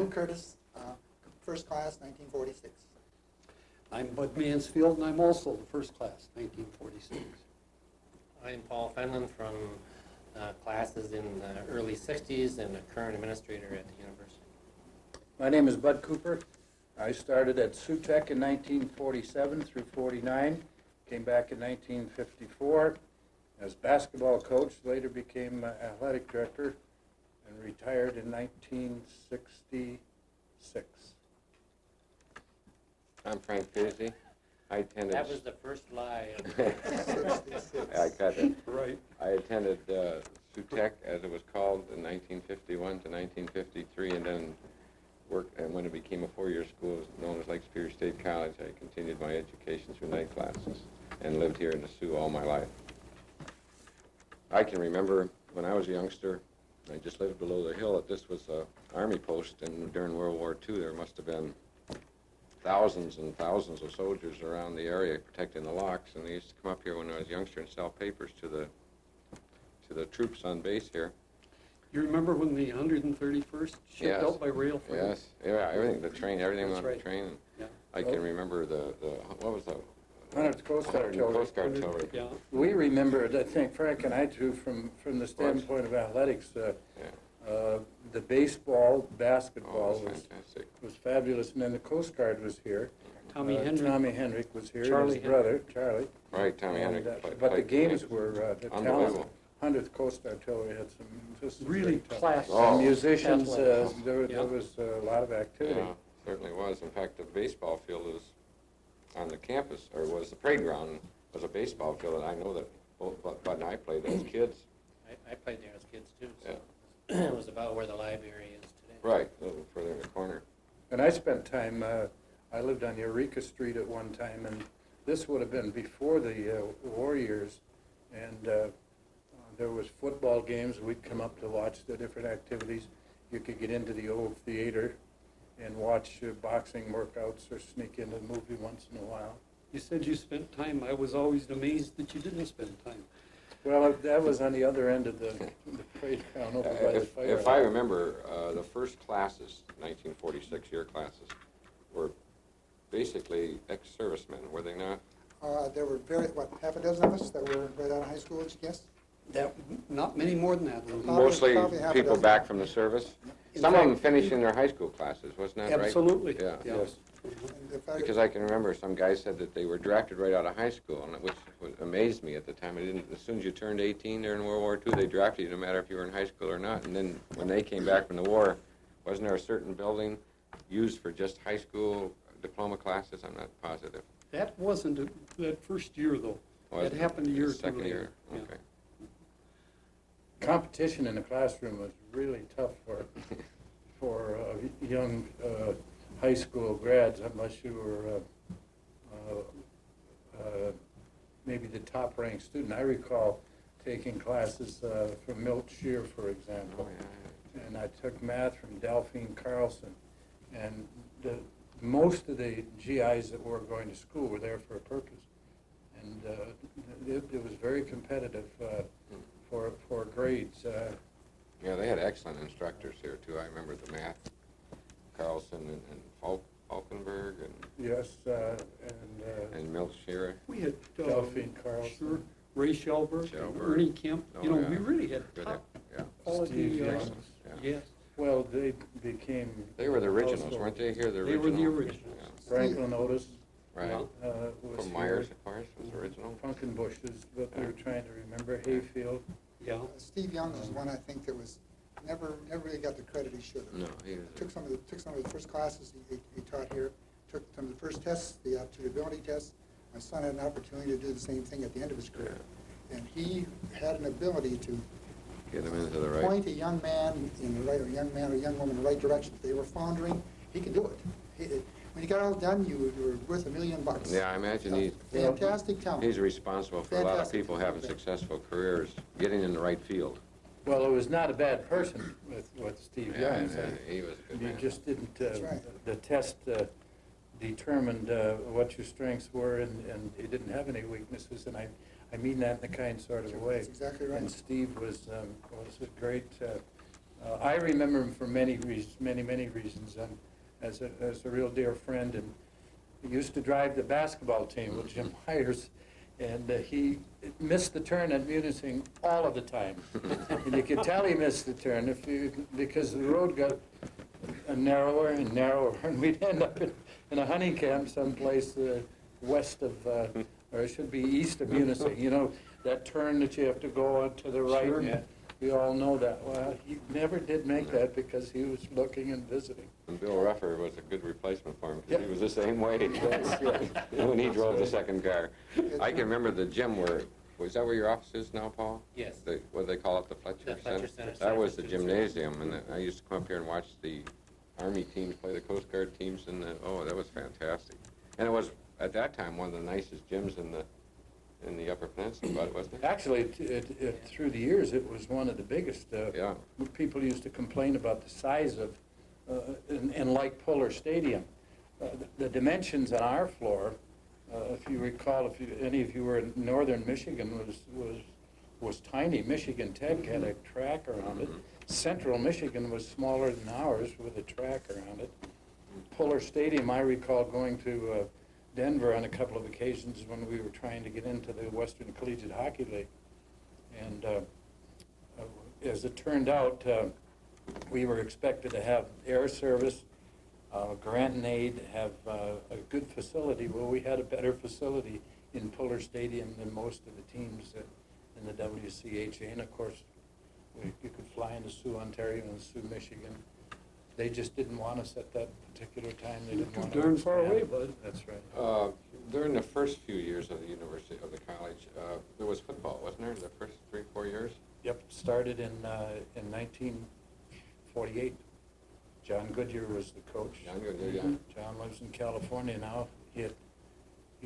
Kurtis, first class, 1946. I'm Bud Mansfield, and I'm also the first class, 1946. I'm Paul Fenlon from classes in the early 60s and a current administrator at the university. My name is Bud Cooper. I started at Sault in 1947 through 49, came back in 1954 as basketball coach, later became athletic director, and retired in 1966. I'm Frank Fazi. I attended. That was the first lie. I got it. Right. I attended Sault, as it was called, in 1951 to 1953, and then worked. And when it became a four-year school, it was known as Lake Superior State College. I continued my education through night classes, and lived here in the Sioux all my life. I can remember when I was a youngster. I just lived below the hill. This was an army post, and during World War II, there must have been thousands and thousands of soldiers around the area protecting the locks, and they used to come up here when I was a youngster and sell papers to the troops on base here. You remember when the 131st shipped Yes. out by rail? Yes, yeah, everything, the train, everything That's on the right. train. And Yeah. I can remember what was the 100th Coast Guard Artillery. Coast Guard Artillery. Yeah. We remember it, I think Frank and I too, from the standpoint of athletics. The baseball, Oh, basketball it was fantastic. was fabulous, and then the Coast Guard was here. Tommy Hendrick. Tommy Hendrick was here, Charlie his brother, Charlie. Right, Tommy And, Hendrick. but the games were the Unbelievable. talent. 100th Coast Artillery had some just Really great talent. class. Oh. And musicians, Athletics. there Yeah. was a lot of activity. Yeah, certainly was. In fact, the baseball field was on the campus, or was the playground, was a baseball field, and I know that both Bud and I played as kids. I played there as kids too, so Yeah. it was about where the library is today. Right, a little further in the corner. And I spent time, I lived on Eureka Street at one time, and this would have been before the war years, and there was football games. We'd come up to watch the different activities. You could get into the old theater and watch boxing workouts or sneak into a movie once in a while. You said you spent time. I was always amazed that you didn't spend time. Well, that was on the other end of the parade ground over by the fire. If I remember, the first classes, 1946 year classes, were basically ex-servicemen, were they not? There were half a dozen of us that were right out of high school, yes? That not many more than that. Mostly probably half a people dozen. back from the service? In Some of them fact- finishing their high school classes, wasn't that right? Absolutely. Yeah. Yes. And if I- Because I can remember some guys said that they were drafted right out of high school, and which amazed me at the time. As soon as you turned 18 during World War II, they drafted you no matter if you were in high school or not. And then when they came back from the war, wasn't there a certain building used for just high school diploma classes? I'm not positive. That wasn't that first year, though. Was That it? happened a year or two Second later. year, Yeah. okay. Competition in the classroom was really tough for young high school grads, unless you were maybe the top-ranked student. I recall taking classes from Milt Shear, for example, Oh, yeah. and I took math from Delphine Carlson, and most of the GIs that were going to school were there for a purpose, and it was very competitive for grades. Yeah, they had excellent instructors here, too. I remember the math, Carlson and Falkenberg Yes, and Milt Shearer. We had Delphine Carlson. Sure, Ray Shelburne, Shelburne. Ernie Kemp. Oh, You know, yeah. we really had Good, top yeah. quality. Steve Young. Yeah. Yes, Well, they became. They were the originals, household. weren't they here? They were the originals. Yeah. Franklin Otis Right. was From here. Myers, of course, was original. Funkenbush is what we were trying to remember. Hayfield. yeah. Steve Young was one I think that was never really got the credit he should have. No, he was. Took some of the first classes he taught here, took some of the first tests, the ability tests. My son had an opportunity to do the same thing at the end of his career. And he had an ability to Get him into the right. point a young man in the right, or a young man or young woman in the right direction. If they were floundering, he could do it. When you got all done, you were worth $1 million. Yeah, I imagine Fantastic talent. he's responsible for a lot of Fantastic people talent. having successful careers, getting in the right field. Well, it was not a bad person with Steve Yeah, Young. and, he was a good You man. just didn't, That's right. the test determined what your strengths were, and he didn't have any weaknesses, and I mean that in a kind sort of a way. That's exactly right. And Steve was a great I remember him for many reasons, many reasons, and as a real dear friend. And he used to drive the basketball team with Jim Myers, and he missed the turn at Munising all of the time. And you could tell he missed the turn because the road got narrower and narrower, and we'd end up in a hunting camp someplace west of, or it should be east of Munising. You know, that turn that you have to go on to the right. Sure. Yeah, we all know that. Well, he never did make that because he was looking and visiting. And Bill Ruffer was a good replacement for him, because Yep. he was the same way when he drove the second car. I can remember the gym where, was that where your office is now, Paul? Yes. What do they call it, the Fletcher The Fletcher Center. That was the gymnasium, and I used to come up here and watch the Army teams play the Coast Guard teams, and that was fantastic. And it was, at that time, one of the nicest gyms in the Upper Peninsula, wasn't it? Actually, through the years, it was one of the biggest. Yeah. People used to complain about the size of, and like Puller Stadium. The dimensions on our floor, if you recall, if any of you were in northern Michigan, was tiny. Michigan Tech had a track around it. Central Michigan was smaller than ours with a track around it. Puller Stadium, I recall going to Denver on a couple of occasions when we were trying to get into the Western Collegiate Hockey League. And as it turned out, we were expected to have air service, grant and aid, have a good facility. Well, we had a better facility in Puller Stadium than most of the teams in the WCHA. And of course, you could fly into Sault, Ontario and Sault, Michigan. They just didn't want us at that particular time. They didn't Too want darn us. far away, bud. That's right. During the first few years of the university, of the college, there was football, wasn't there, the first 3-4 years? Yep, started in 1948. John Goodyear was the coach. John Goodyear, yeah. John lives in California now. He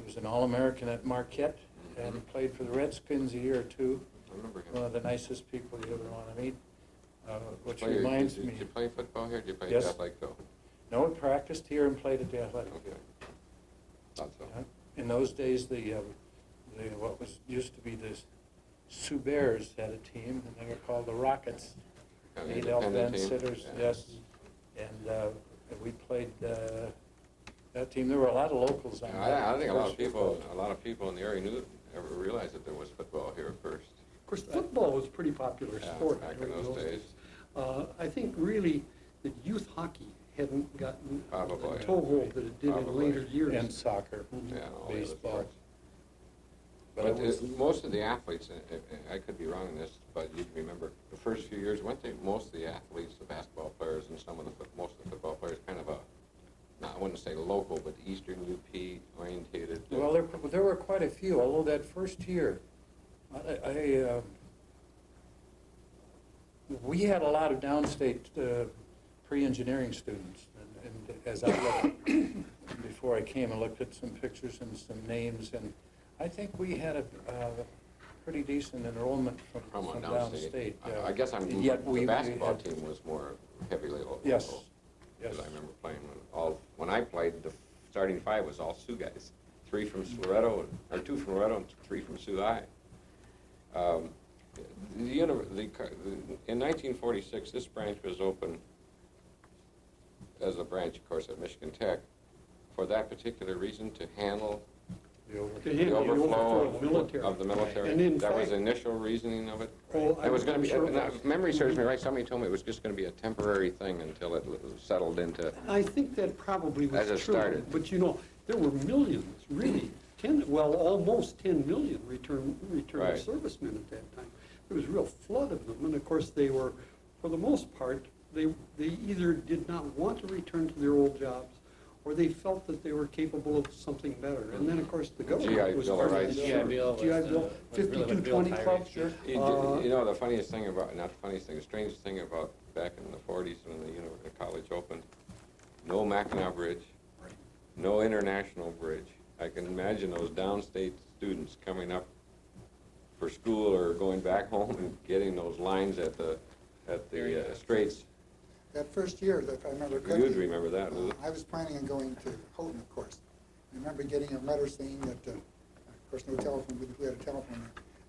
was an All-American at Marquette and he played for the Redskins a year or two. I remember him. One of the nicest people you ever want to meet, which Play- reminds did me. you play football here? Did you play Yes. athletic though? No, we practiced here and played at the athletic. Okay. Thought so. In those days, what used to be the Sioux Bears had a team, and they were called the Rockets. Kind of Eight independent Elfman team? sitters, Yeah. yes. And we played that team. There were a lot of locals on that. I think a lot first of people in the area ever realized that there was football here first. Of course, football was a pretty popular Yeah, sport. back in during those days. I think really that youth hockey hadn't gotten Probably. the toehold that it did in Probably. later years. And soccer, Yeah, and all the other baseball. sports. But But it was, most of the athletes, I could be wrong in this, but you can remember, the first few years, weren't they, most of the athletes, the basketball players and most of the football players, kind of I wouldn't say local, but Eastern UP orientated? well, there were quite a few, although that first year, we had a lot of downstate pre-engineering students. And as I looked, before I came, I looked at some pictures and some names, and I think we had a pretty decent enrollment from downstate. I guess Yet the basketball had- team was more heavily local. Yes, yes. Because I remember playing when I played, the starting five was all Sioux guys. 3 from Loretto, or 2 from Loretto, and 3 from Sioux High. In 1946, this branch was open as a branch, of course, at Michigan Tech, for that particular reason, to handle To the handle the overflow of the military. of the military. And in That was fact- the initial reasoning of it. Oh, It was going to be, I'm sure now, if memory serves me right, somebody told me it was just going to be a temporary thing until it settled into, I think that probably was As it true. started. But you know, there were millions, really, almost 10 million return Right. servicemen at that time. There was a real flood of them, and of course, they were, for the most part, they either did not want to return to their old jobs, or they felt that they were capable of something better. And then, of course, the government GI was Bill part of rights. this. GI Bill was, GI Bill, was really what Bill 5220 Tyree club. did. You know, the funniest thing about, not the funniest thing, the strangest thing about back in the 40s when the college opened, no Mackinac Bridge, no International Bridge. I can imagine those downstate students coming up for school or going back home and getting those lines at the straits. That first year, if I remember You'd correctly, remember that, Lou. I was planning on going to Houghton, of course. I remember getting a letter saying that, of course, no telephone, but we had a telephone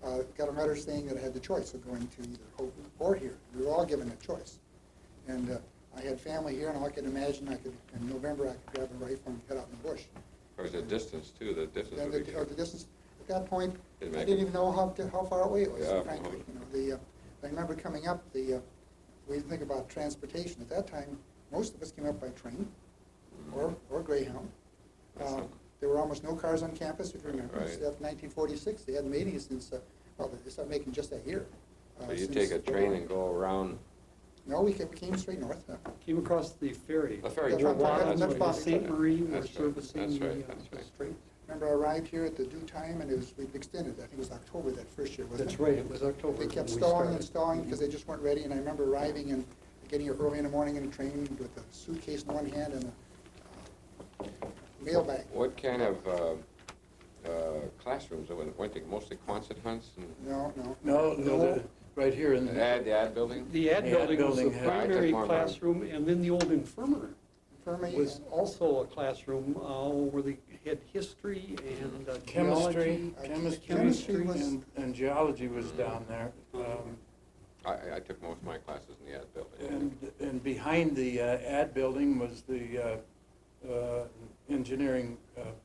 there. Got a letter saying that I had the choice of going to either Houghton or here. We were all given a choice. And I had family here, and I could imagine in November, I could grab a rifle and head out in the bush. Of course, the distance too, the distance And would be. the distance, at that point, I Didn't make didn't it. even know how far away it was, Yeah, frankly. You know, I remember coming up, we didn't think about transportation. At that time, most of us came up by train or Greyhound. There were almost no cars on campus, if you remember. Right. After 1946, they hadn't made any since, well, they started making just that year. So you since take a the train war. and go around, No, we came straight north. Came across the ferry. the ferry. That's Your right, Waters that's or fine. St. Marie were That's right, servicing that's the, right, that's right. Straight. Remember, I arrived here at the due time, and we'd extended, I think it was October that first year, wasn't it? That's right, it was October. They kept when we stalling started. and stalling because they just weren't ready, and I remember arriving and getting here early in the morning in a train with a suitcase in one hand and a mail bag. What kind of classrooms, weren't they mostly Quonset hunts and No, No, right here in the ad building? The ad The ad building was the building had- primary I took more of mine. classroom, and then the old infirmary infirmary. was also a classroom where they had history and chemistry, geology. Chemistry was- and geology was down there. I took most of my classes in the ad building. And behind the ad building was the engineering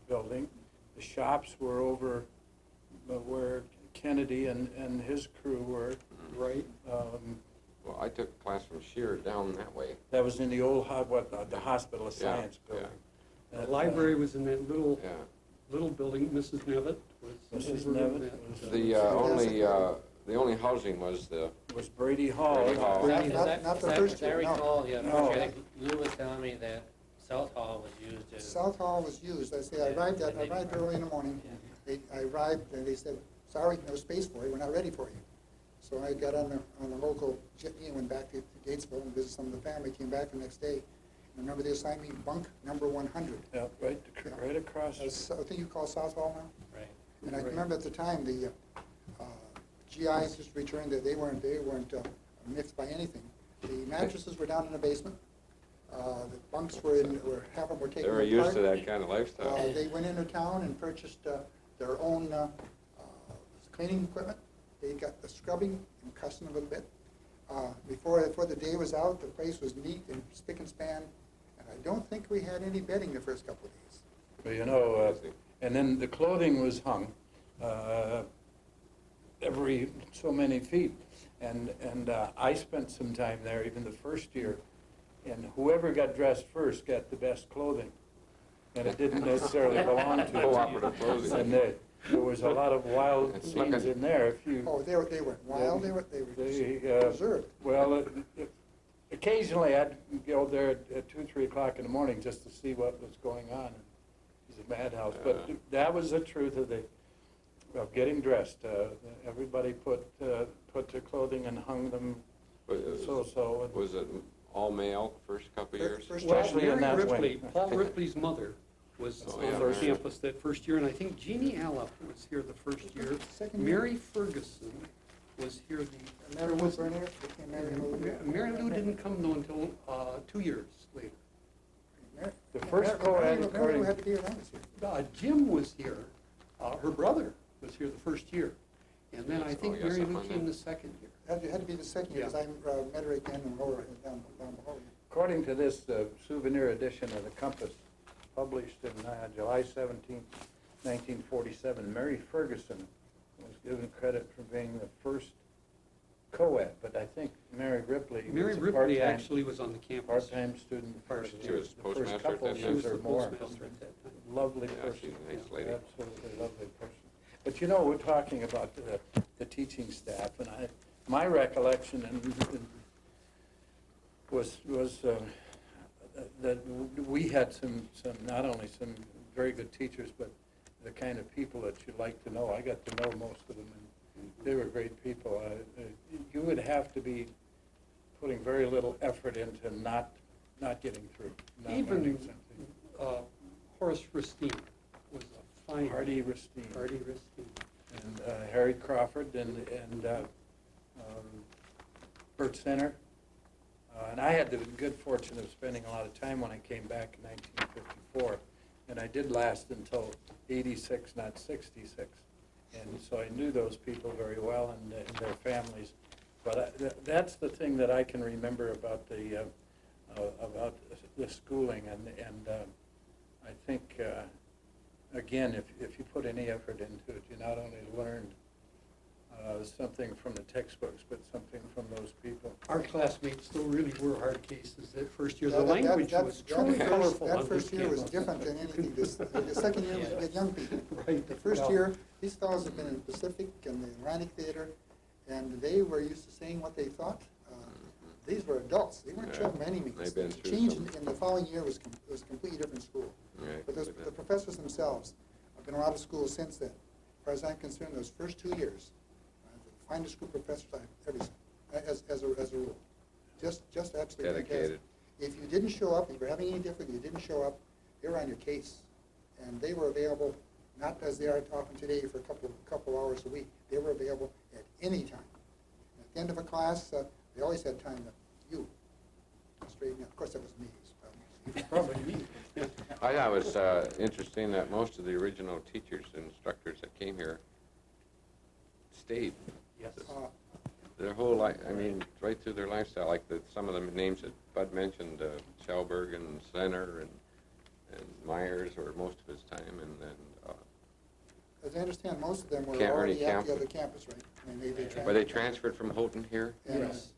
building. The shops were over where Kennedy and his crew were. Right. Well, I took a class from Shear down that way. That was in the old, the Hospital of Yeah, Science building. The library was in that Yeah. little building. Mrs. Nevitt was. Mrs. over in Nevitt that, was- The only housing was the, Was Brady Hall. Brady Hall. Brady Not the first year, As I no. recall, yeah, No. I think Lou was telling me that South Hall was used as. South Hall was used. I say, I arrived early in the morning. I arrived, and they said, sorry, no space for you, we're not ready for you. So I got on the local jitney and went back to Gatesville and visited some of the family, came back the next day. And I remember they assigned me bunk number 100. Yeah, right across. That's, I think you call South Hall now? Right. And I remember at the time, the GIs just returned that they weren't mixed by anything. The mattresses were down in the basement. The bunks were half of them were they taken were apart. used to that kind of lifestyle. They went into town and purchased their own cleaning equipment. They got the scrubbing and cussing a little bit. Before the day was out, the place was neat and spick and span, and I don't think we had any bedding the first couple of days. But you know, and then the clothing was hung every so many feet. And I spent some time there, even the first year, and whoever got dressed first got the best clothing. And it didn't necessarily belong to Cooperative clothing. And there was a lot of wild It's scenes looking- in there. If you, Oh, they weren't wild, they were reserved. well, occasionally I'd go there at 2, 3 o'clock in the morning just to see what was going on. It was a madhouse, but that was the truth of getting dressed. Everybody put their clothing and hung them so. Was it all male first couple of years? First Well, Especially in Mary that Ripley, wing. Paul Ripley's mother was Oh, on yeah, our Mary. campus that first year, and I think Jeannie Allop was here the first year. Second year. Mary Ferguson was here Mary Lou Bernier became Mary Lou. Mary Lou didn't come though until 2 years later. The first co-ed, Mary Lou according, had to be around this year. Jim was here, her brother was here the first year, and then I Yes, think oh, yes, Mary I'm Lou on came that. the second year. Had to be the second year, because I met her again in lower, down below. according to this souvenir edition of the Compass, published in July 17, 1947, Mary Ferguson was given credit for being the first co-ed, but I think Mary Ripley Mary was a Ripley actually was on the campus. part-time student First first She was the first postmaster at couple that of She time? was years the or more. postmaster at that time. Lovely Yeah, person. she's a nice lady. Absolutely lovely person. But you know, we're talking about the teaching staff, and my recollection was that we had some not only some very good teachers, but the kind of people that you like to know. I got to know most of them, and they were great people. You would have to be putting very little effort into not getting through, not Even learning something. Horace Ristine was a fine. Hardy Ristine. Hardy Ristine. And Harry Crawford and Bert Center. And I had the good fortune of spending a lot of time when I came back in 1954. And I did last until 86, not 66. And so I knew those people very well and their families. But that's the thing that I can remember about the schooling, and I think, again, if you put any effort into it, you not only learned something from the textbooks, but something from those people. Our classmates still really were hard cases that first year. Yeah, The language was truly colorful That on first this year was campus. different than anything. The second year was with young people. Right. The first Yeah. year, these fellows had been in the Pacific and the Atlantic Theater, and they were used to saying what they thought. These were adults. They weren't Yeah. children by any means. They've been The through change some- in the following year was a completely different school. Right. But the professors themselves, I've been around the schools since then. As far as I'm concerned, those first 2 years, the finest group of professors I've ever seen, as a rule. Just absolutely fantastic. Dedicated. If you didn't show up, if you were having any difficulty, you didn't show up, they were on your case. And they were available, not as they are often today for a couple hours a week. They were available at any time. At the end of a class, they always had time to, you, straighten up. Of course, that was me. so. Probably me. I thought it was interesting that most of the original teachers and instructors that came here stayed. Yes. Their whole life, I mean, right through their lifestyle, like some of the names that Bud mentioned, Schellberg and Center and Myers were most of his time, and then, As I understand, most of them were Ernie already at the Campbell. other campus, right? I mean, but they transferred from Houghton here? And, Yes.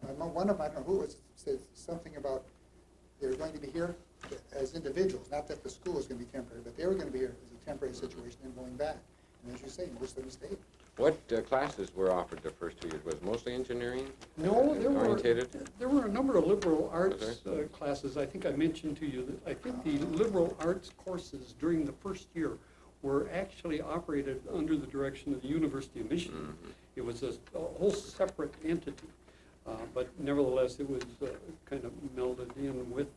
one of them, I don't know who was, said something about they were going to be here as individuals, not that the school was going to be temporary, but they were going to be here as a temporary situation and going back. And as you say, most of them stayed. What classes were offered the first 2 years? Was it mostly engineering? No, Orientated? there were a number of liberal arts Was there? classes. I think I mentioned to you that I think the liberal arts courses during the first year were actually operated under the direction of the University of Michigan. It was a whole separate entity, but nevertheless, it was kind of melded in with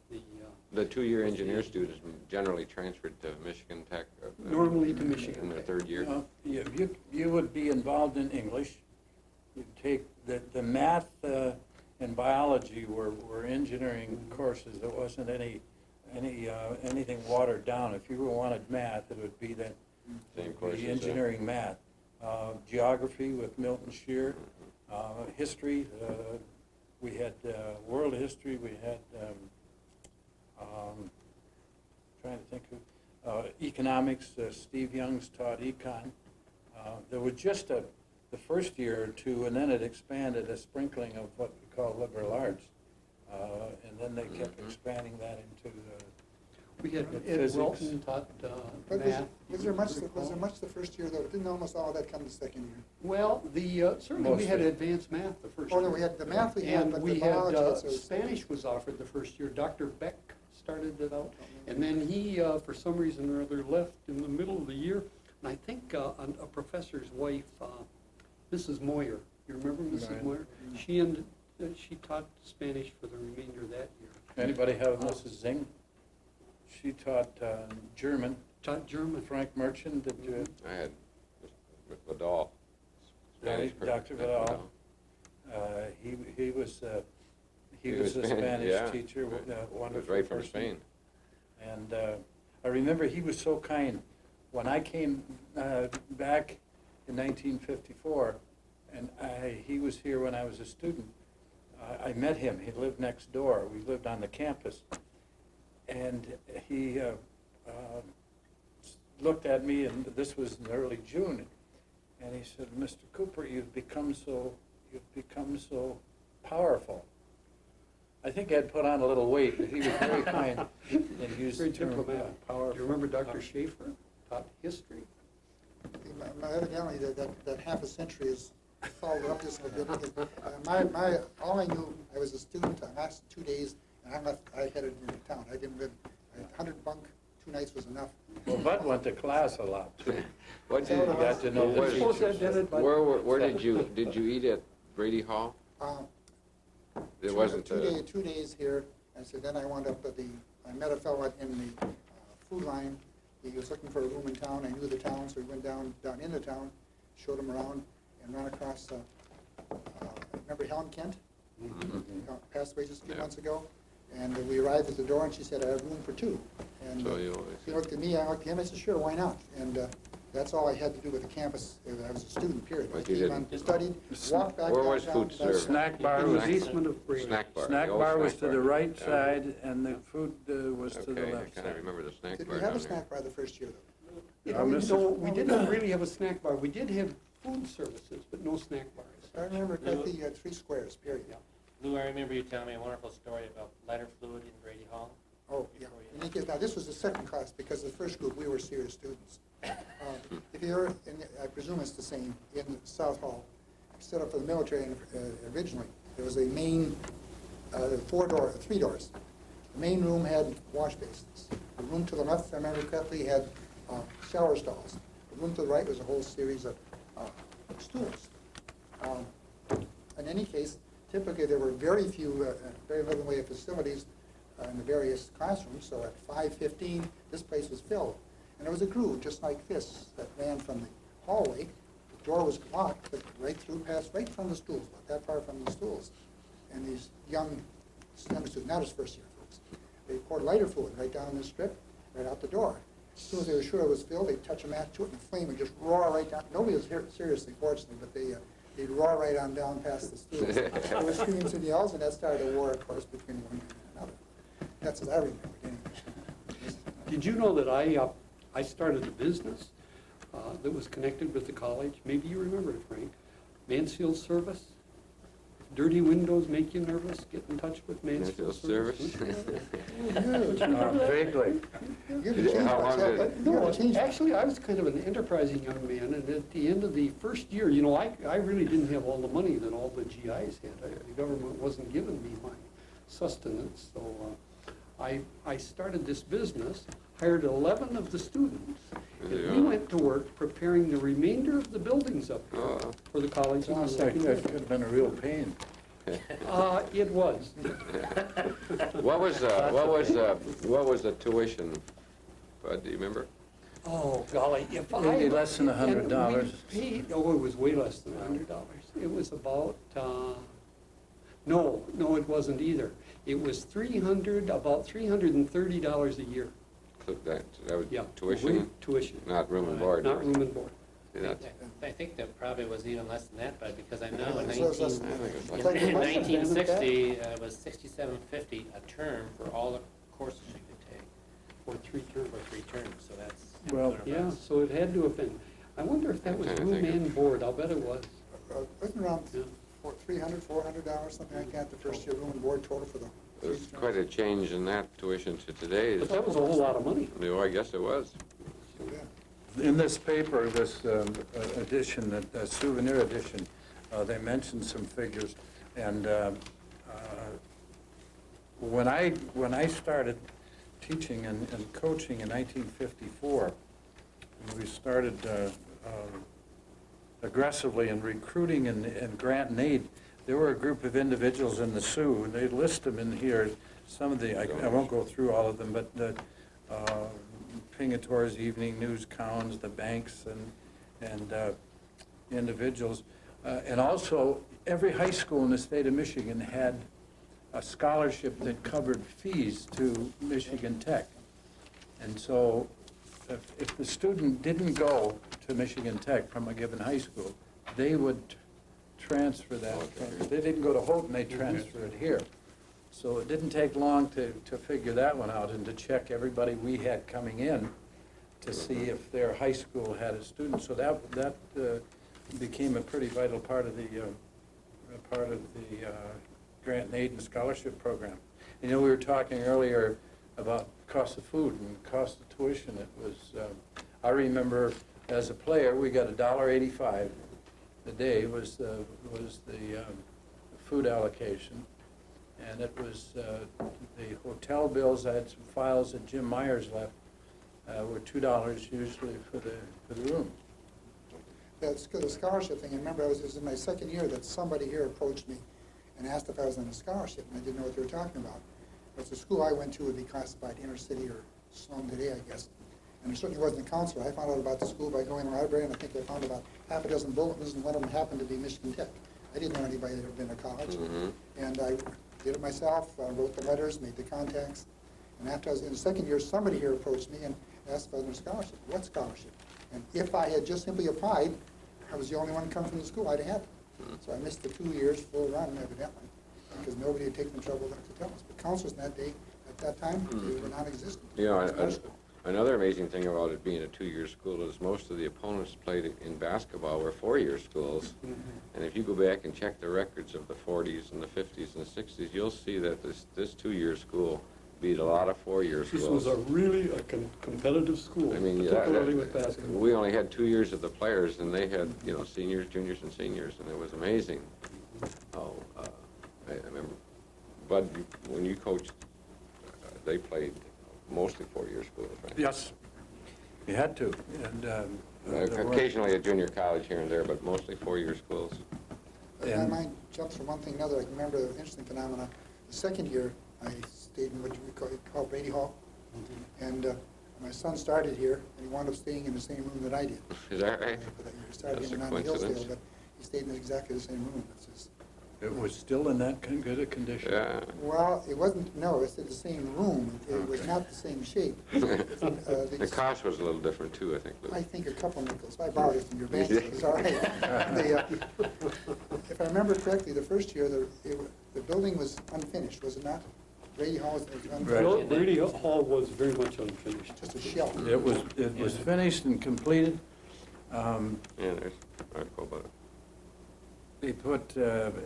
The 2-year engineer students generally transferred to Michigan Tech. Normally to Michigan In their Tech. third year. You would be involved in English. You'd take the math and biology were engineering courses. There wasn't anything watered down. If you wanted math, it would be Same courses, the engineering math. Geography with Milton Shear. History, we had world history. We had trying to think of economics. Steve Young's taught econ. There was just the first year or two, and then it expanded a sprinkling of what we call liberal arts, and then they kept expanding that into We had Ed Physics. Welton taught But math. was there much the first year, though? Didn't almost all of that come the second year? Well, certainly we had Mostly. advanced math the first Oh, year. no, we had the math we had, And but we the had, biology. Spanish was offered the first year. Dr. Beck started it out. And then he, for some reason or other, left in the middle of the year. And I think a professor's wife, Mrs. Moyer, you remember Mrs. Right. Moyer? She taught Spanish for the remainder of that year. Anybody have Mrs. Zing? She taught German. Taught German. Frank Merchant, did you? I had Vidal. Right, Dr. Vidal. He was a Spanish yeah. teacher, Right. He was wonderful right from person. Spain. And I remember he was so kind. When I came back in 1954, and he was here when I was a student, I met him. He lived next door. We lived on the campus. And he looked at me, and this was in early June, and he said, "Mr. Cooper, you've become so powerful." I think I'd put on a little weight, but he was very kind and used Very the term diplomatic. powerful. Do you remember Dr. Schaefer? Taught history. Evidently, that half a century is followed up just a bit. All I knew, I was a student, I lasted 2 days, and I headed into town. I didn't live, 100 bunk, 2 nights was enough. Well, Bud went to class a lot, too. What So did, I got to know what- the Suppose that teachers. did it, but. where did you eat at Brady Hall? It wasn't, 2 days here, and so then I wound up I met a fellow in the food line. He was looking for a room in town. I knew the town, so we went down into town, showed him around, and ran across, remember Helen Kent? Passed away just a few Yeah. months ago. And we arrived at the door, and she said, "I have room for 2." And so you he looked at me, I looked at him, I said, "Sure, why not?" And That's all I had to do with the campus. I was a student, period. I But you came on, didn't- studied, walked back Where was downtown. food served? Snack bar In the was, basement of Brady. Snack bar. snack the old bar was snack to the bar. right Yeah. side, and the food was to the Okay, I left kind of side. remember the snack Did bar we have down a there. snack bar the first year, though? You I know, miss no, it. we didn't really have a snack bar. We did have food services, but no snack bars. I remember correctly, you had 3 squares, period. Yeah. Lou, I remember you telling me a wonderful story about lighter fluid in Brady Hall. Oh, yeah. In any case, now, this was the second class, because the first group, we were serious students. If you're, and I presume it's the same, in South Hall, set up for the military originally, there was a main, 3 doors. The main room had wash basins. The room to the left, if I remember correctly, had shower stalls. The room to the right was a whole series of stools. In any case, typically there were very little in the way of facilities in the various classrooms, so at 5:15, this place was filled. And there was a groove just like this that ran from the hallway. The door was locked, but passed right from the stools, about that far from the stools. And these young students, not his first year folks, they poured lighter fluid right down the strip, right out the door. As soon as they were sure it was filled, they'd touch a match to it, and the flame would just roar right down. Nobody was hurt seriously, fortunately, but they'd roar right on down past the stools. There were screams and yells, and that started a war, of course, between one and another. That's what I remember, anyway. Did you know that I started a business that was connected with the college? Maybe you remember it, Frank. Mansfield Service. Dirty windows make you nervous? Get in touch with Mansfield Mansfield Service. Vaguely. You haven't changed How long much, did have it- you? You No, haven't changed much. actually, I was kind of an enterprising young man, and at the end of the first year, you know, I really didn't have all the money that all the GIs had. The government wasn't giving me my sustenance, so I started this business, hired 11 of the students, and we Yeah. went to work preparing the remainder of the buildings up here Oh. for the college in the Sounds like second that could year. have been a real pain. It was. What was the tuition, Bud, do you remember? Oh, golly, if I... Maybe less than $100. and we paid- Oh, it was way less than $100. It was about, no, it wasn't either. It was about $330 a year. That was Yeah. tuition, Tuition, not room and board? not room and board. See, that's- I think that probably was even less than that, but because I know in So it's less 19 than- I think it's like- like- in 1960, it was $67.50 a term for all the courses you could take, For 3 terms. for 3 terms, so that's. Well, Yeah, so it had to have been. I wonder if that was I'm trying to room think of- and board. I'll bet it was. Wasn't around Yeah. $300, $400, something like that, the first year room and board total for the. There's quite a change in that tuition to today's. But that was a whole lot of money. No, I guess it was. Yeah. In this paper, this edition, the souvenir edition, they mentioned some figures. And when I started teaching and coaching in 1954, we started aggressively in recruiting and grant and aid. There were a group of individuals in the Sioux, and they list them in here. Some of the, I won't go through all of them, but the Pingatores, Evening News Counts, the banks, and individuals. And also, every high school in the state of Michigan had a scholarship that covered fees to Michigan Tech. And so, if the student didn't go to Michigan Tech from a given high school, they would transfer that. If they didn't go to Houghton, they transfer it here. So it didn't take long to figure that one out and to check everybody we had coming in to see if their high school had a student. So that became a pretty vital part of the grant and aid and scholarship program. You know, we were talking earlier about cost of food and cost of tuition. It was, I remember as a player, we got $1.85 a day was the food allocation. And it was the hotel bills. I had some files that Jim Myers left, were $2 usually for the room. That's good, the scholarship thing. I remember it was in my second year that somebody here approached me and asked if I was on a scholarship, and I didn't know what they were talking about. But the school I went to would be classified inner city or slum today, I guess. And there certainly wasn't a counselor. I found out about the school by going to the library, and I think I found about half a dozen bulletins, and one of them happened to be Michigan Tech. I didn't know anybody that had been to college. Mhm. And I did it myself, wrote the letters, made the contacts. And after I was in the second year, somebody here approached me and asked if I was on a scholarship. What scholarship? And if I had just simply applied, I was the only one coming from the school, I'd have had it. So I missed the 2 years full run evidently, because nobody had taken the trouble to tell us. But counselors in that day, at that time, they were non-existent. You know, another amazing thing about it being a two-year school is most of the opponents played in basketball were four-year schools. And if you go back and check the records of the 40s and the 50s and the 60s, you'll see that this two-year school beat a lot of four-year This schools. was a really competitive school, I mean, particularly with basketball. we only had 2 years of the players, and they had, you know, seniors, juniors, and seniors, and it was amazing. How, I remember, Bud, when you coached, they played mostly four-year schools, right? Yes, you had to, and there were- Occasionally a junior college here and there, but mostly four-year schools. My And- mind jumps from one thing to another. I can remember an interesting phenomenon. The second year, I stayed in what you would call Brady Hall. And my son started here, and he wound up staying in the same room that I did. Is that right? He started That's in a on Hillsdale, coincidence. but he stayed in exactly the same room. It's just, It was still in that good a condition. Yeah. well, it wasn't, no, it's in the same room. It was not the same shape. The cost was a little different too, I think, Lou. I think a couple nickels. I borrowed it from your bank, it's all right. If I remember correctly, the first year, the building was unfinished, was it not? Brady Hall was unfinished, Right. Brady Hall was very much unfinished. just a shell. It was finished and completed. Yeah, there's an article about it. They put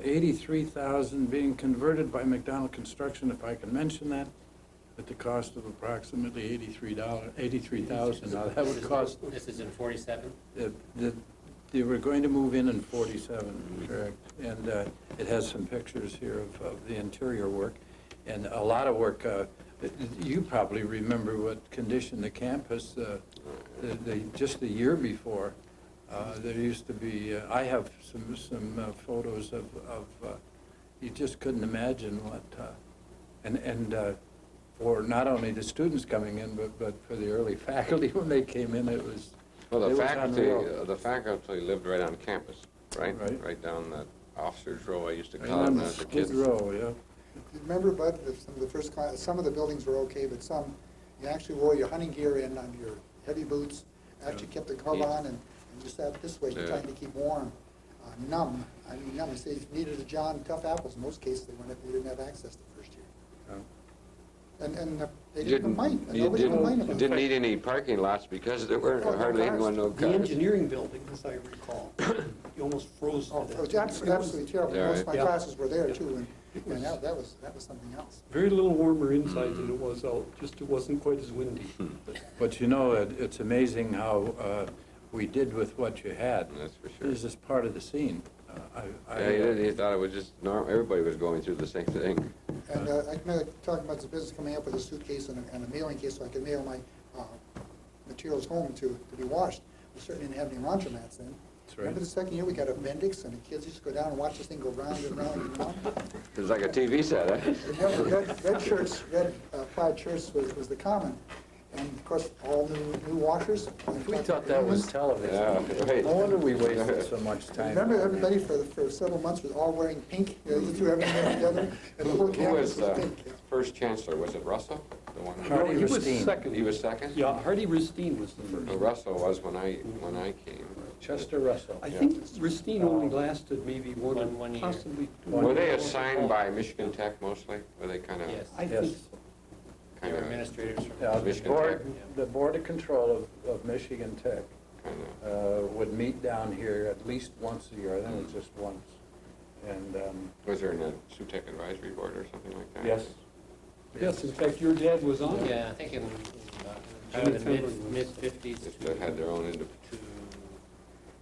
83,000 being converted by McDonald Construction, if I can mention that, at the cost of approximately $83,000. Now, that would cost, This is in 47? they were going to move in 47, correct? And it has some pictures here of the interior work, and a lot of work. You probably remember what condition the campus, just the year before. There used to be, I have some photos of, you just couldn't imagine what, and for not only the students coming in, but for the early faculty when they came in, it was, Well, it was unreal. the faculty lived right on campus, right? Right. Right down that officer's row, I used to Right call it on when I the was a skid kid. row, yeah. Remember, Bud, that some of the first class, some of the buildings were okay, but some, you actually wore your hunting gear in on your heavy boots, actually kept the glove on, and you sat this way, Yeah. trying to keep warm, numb. I mean, numb, say, if you needed a John tough apples, in most cases, they didn't have access the first year. Yeah. And they didn't complain, and You nobody complained about it. didn't need any parking lots because there weren't Oh, no hardly cars. anyone, no The cars. engineering building, as I recall, you almost froze Oh, to it was death. absolutely terrible. Yeah, Most of my right. classes were there Yeah. too, It and was that was something else. very little warmer inside than it was out, just it wasn't quite as windy. But you know, it's amazing how we did with what you had. That's for It sure. was just part of the scene. Yeah, he thought it was just normal, everybody was going through the same thing. And I remember talking about the business coming up with a suitcase and a mailing case so I could mail my materials home to be washed. We certainly didn't have any laundromats then. That's right. Remember the second year, we got appendix, and the kids used to go down and watch this thing go round and round and round? It was like a TV set, eh? Remember, red shirts, red plaid shirts was the common. And of course, all new washers. We thought that was television. Yeah, right. No wonder we wasted so much time. Remember, everybody for several months was all wearing pink, you threw everything together, and the whole Who campus was was pink. first chancellor? Was it Russell? The one? No, He was Ristine. second. He was second? Yeah, Hardy Ristine was the Well, first. Russell was when I came. Chester Russell. I think Ristine only lasted maybe One year. possibly. Were they assigned by Michigan Tech mostly? Were they kind of, Yes. I Yes. think so. They kind were of, administrators from. Yeah, Michigan the Board of Control of Michigan Tech kind of, would meet down here at least once a year. I think it was just once. And, was there a SUTEC advisory board or something like that? yes. Yes, in fact, your dad was on it. Yeah, I think in Jimmy the Fenlon was- mid-50s Just that had their own to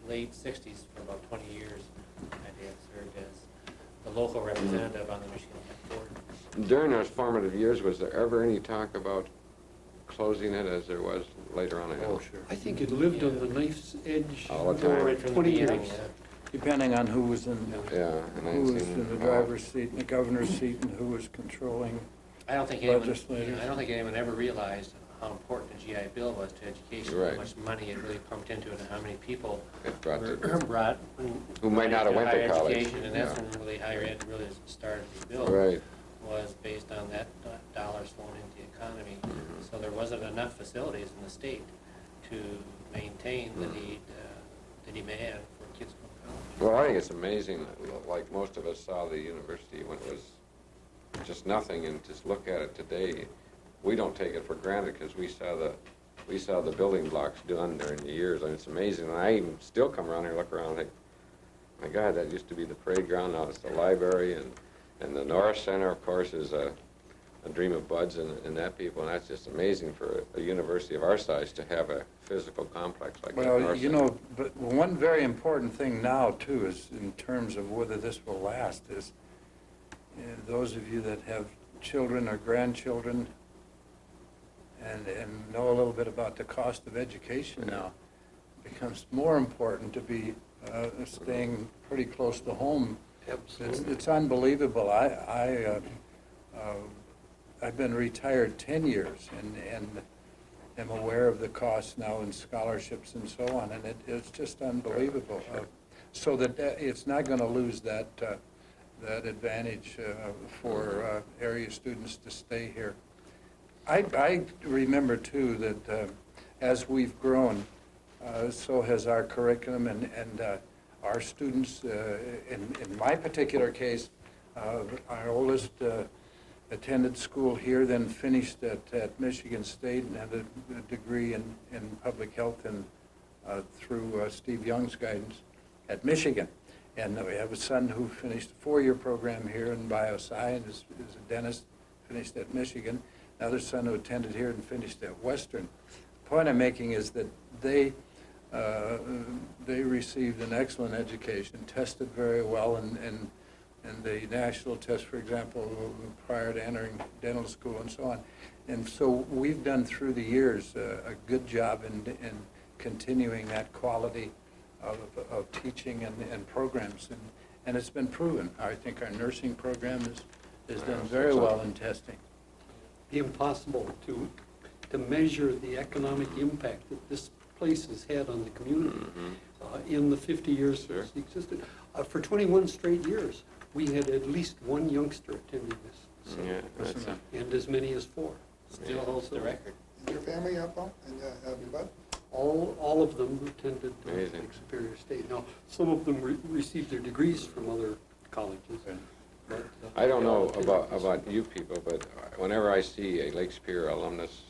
late 60s for about 20 years. My dad served as the local representative on the Michigan Tech Board. During those formative years, was there ever any talk about closing it as there was later on? Oh, sure. I think it lived on the knife's edge All the for time. Right from the 20 beginning, years. yeah. Depending on who was in, Yeah, and I who was seen in the how- driver's seat and the governor's seat and who was controlling. I don't think anyone ever realized how important the GI Bill was to education, Right. how much money it really pumped into it, and how many people It brought were to- brought. Who might not have went to higher college. education, and that's Yeah. when really higher ed really started to be built. Right. Was based on that dollars flowing into the economy. Mm-hmm. So there wasn't enough facilities in the state to maintain the need, the demand for kids going to college. Well, I think it's amazing, that, like most of us saw the university when it was just nothing, and just look at it today, we don't take it for granted because we saw the building blocks done there in the years. I mean, it's amazing. And I even still come around here, look around, and think, my God, that used to be the parade ground. Now it's the library, and the Norris Center, of course, is a dream of Bud's and that people. And that's just amazing for a university of our size to have a physical complex like that. Well, you know, but one very important thing now, too, is in terms of whether this will last, is those of you that have children or grandchildren and know a little bit about the cost of education now, it becomes more important to be staying pretty close to home. Absolutely. It's unbelievable. I've been retired 10 years and am aware of the costs now in scholarships and so on, and it's just unbelievable. So that it's not going to lose that advantage for area students to stay here. I remember, too, that as we've grown, so has our curriculum and our students. In my particular case, our oldest attended school here, then finished at Michigan State and had a degree in public health and through Steve Young's guidance at Michigan. And we have a son who finished a 4-year program here in BioSci and is a dentist, finished at Michigan. Another son who attended here and finished at Western. The point I'm making is that they received an excellent education, tested very well, and the national test, for example, prior to entering dental school and so on. And so we've done through the years a good job in continuing that quality of teaching and programs, and it's been proven. I think our nursing program is done very well in testing. Impossible to measure the economic impact that this place has had on the community in the 50 years it's existed. For 21 straight years, we had at least one youngster attending this. So, Yeah, that's and as many as 4. Still holds the record. Is your family up on, and have you bud? All of them attended Amazing. Lake Superior State. Now, some of them received their degrees from other colleges. But, I don't know they about you people, but whenever I see a Lake Superior alumnus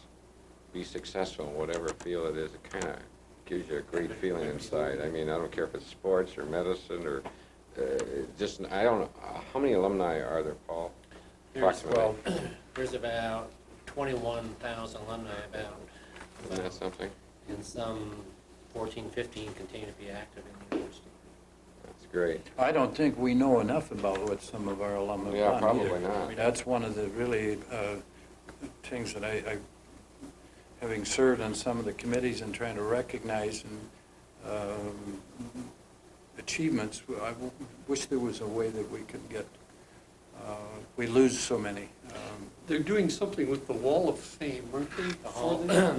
be successful in whatever field it is, it kind of gives you a great feeling inside. I mean, I don't care if it's sports or medicine or just, I don't know, how many alumni are there, Paul? Approximately. There's about 21,000 alumni about. Isn't that something? And some 14, 15 continue to be active in the university. That's great. I don't think we know enough about what some of our alumni have Yeah, done. probably not. That's one of the really things that I, having served on some of the committees and trying to recognize and achievements, I wish there was a way that we could get, we lose so many. They're doing something with the Wall of Fame, aren't they? The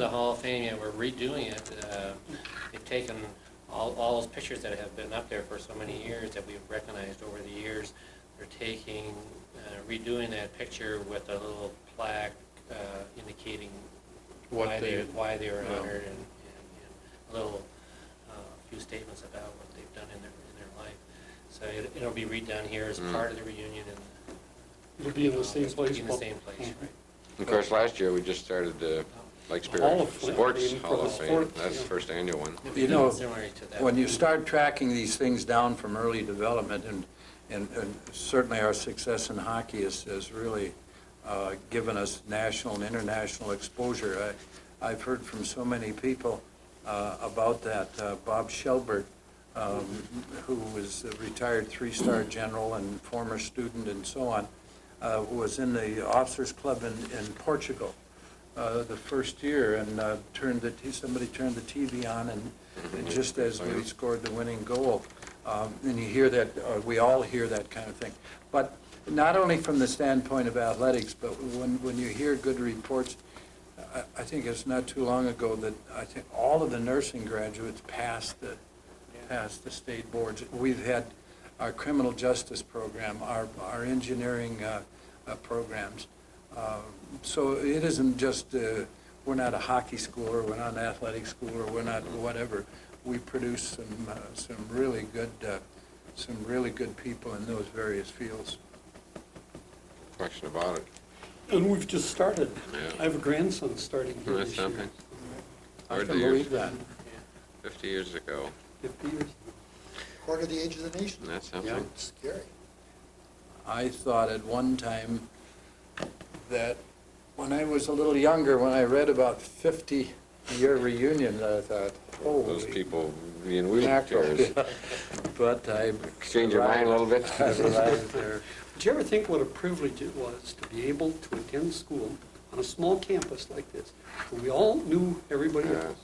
Hall of Fame, yeah, we're redoing it. They've taken all those pictures that have been up there for so many years that we've recognized over the years. They're taking, redoing that picture with a little plaque indicating why they were honored and a little few statements about what they've done in their life. So it'll be redone here as part of the reunion, and It'll be in the same place. in the same place, right? Of course, last year we just started the Lake Hall Superior of Fame. Sports For Hall the of Fame. sports, That's the yeah. first annual one. It'll be You know, similar to that. when you start tracking these things down from early development, and certainly our success in hockey has really given us national and international exposure. I've heard from so many people about that. Bob Shelbert, who was a retired 3-star general and former student and so on, was in the officers club in Portugal the first year, and somebody turned the TV on, and just as we scored the winning goal, and you hear that, we all hear that kind of thing. But not only from the standpoint of athletics, but when you hear good reports, I think it's not too long ago that I think all of the nursing graduates passed the state boards. We've had our criminal justice program, our engineering programs. So it isn't just we're not a hockey school, or we're not an athletic school, or we're not whatever. We produce some really good people in those various fields. Question about it. And we've just started. Yeah. I have a grandson starting here That's this year. something. I Hard can to believe years. that. 50 years ago. 50 years. Quarter the age of the nation. That's Yeah. something. Scary. I thought at one time that when I was a little younger, when I read about 50-year reunion, I thought, holy Those people in mackerel. wheelchairs. But I Change your mind a little bit? I realized there. Did you ever think what a privilege it was to be able to attend school on a small campus like this? Where we all knew everybody Yes. else.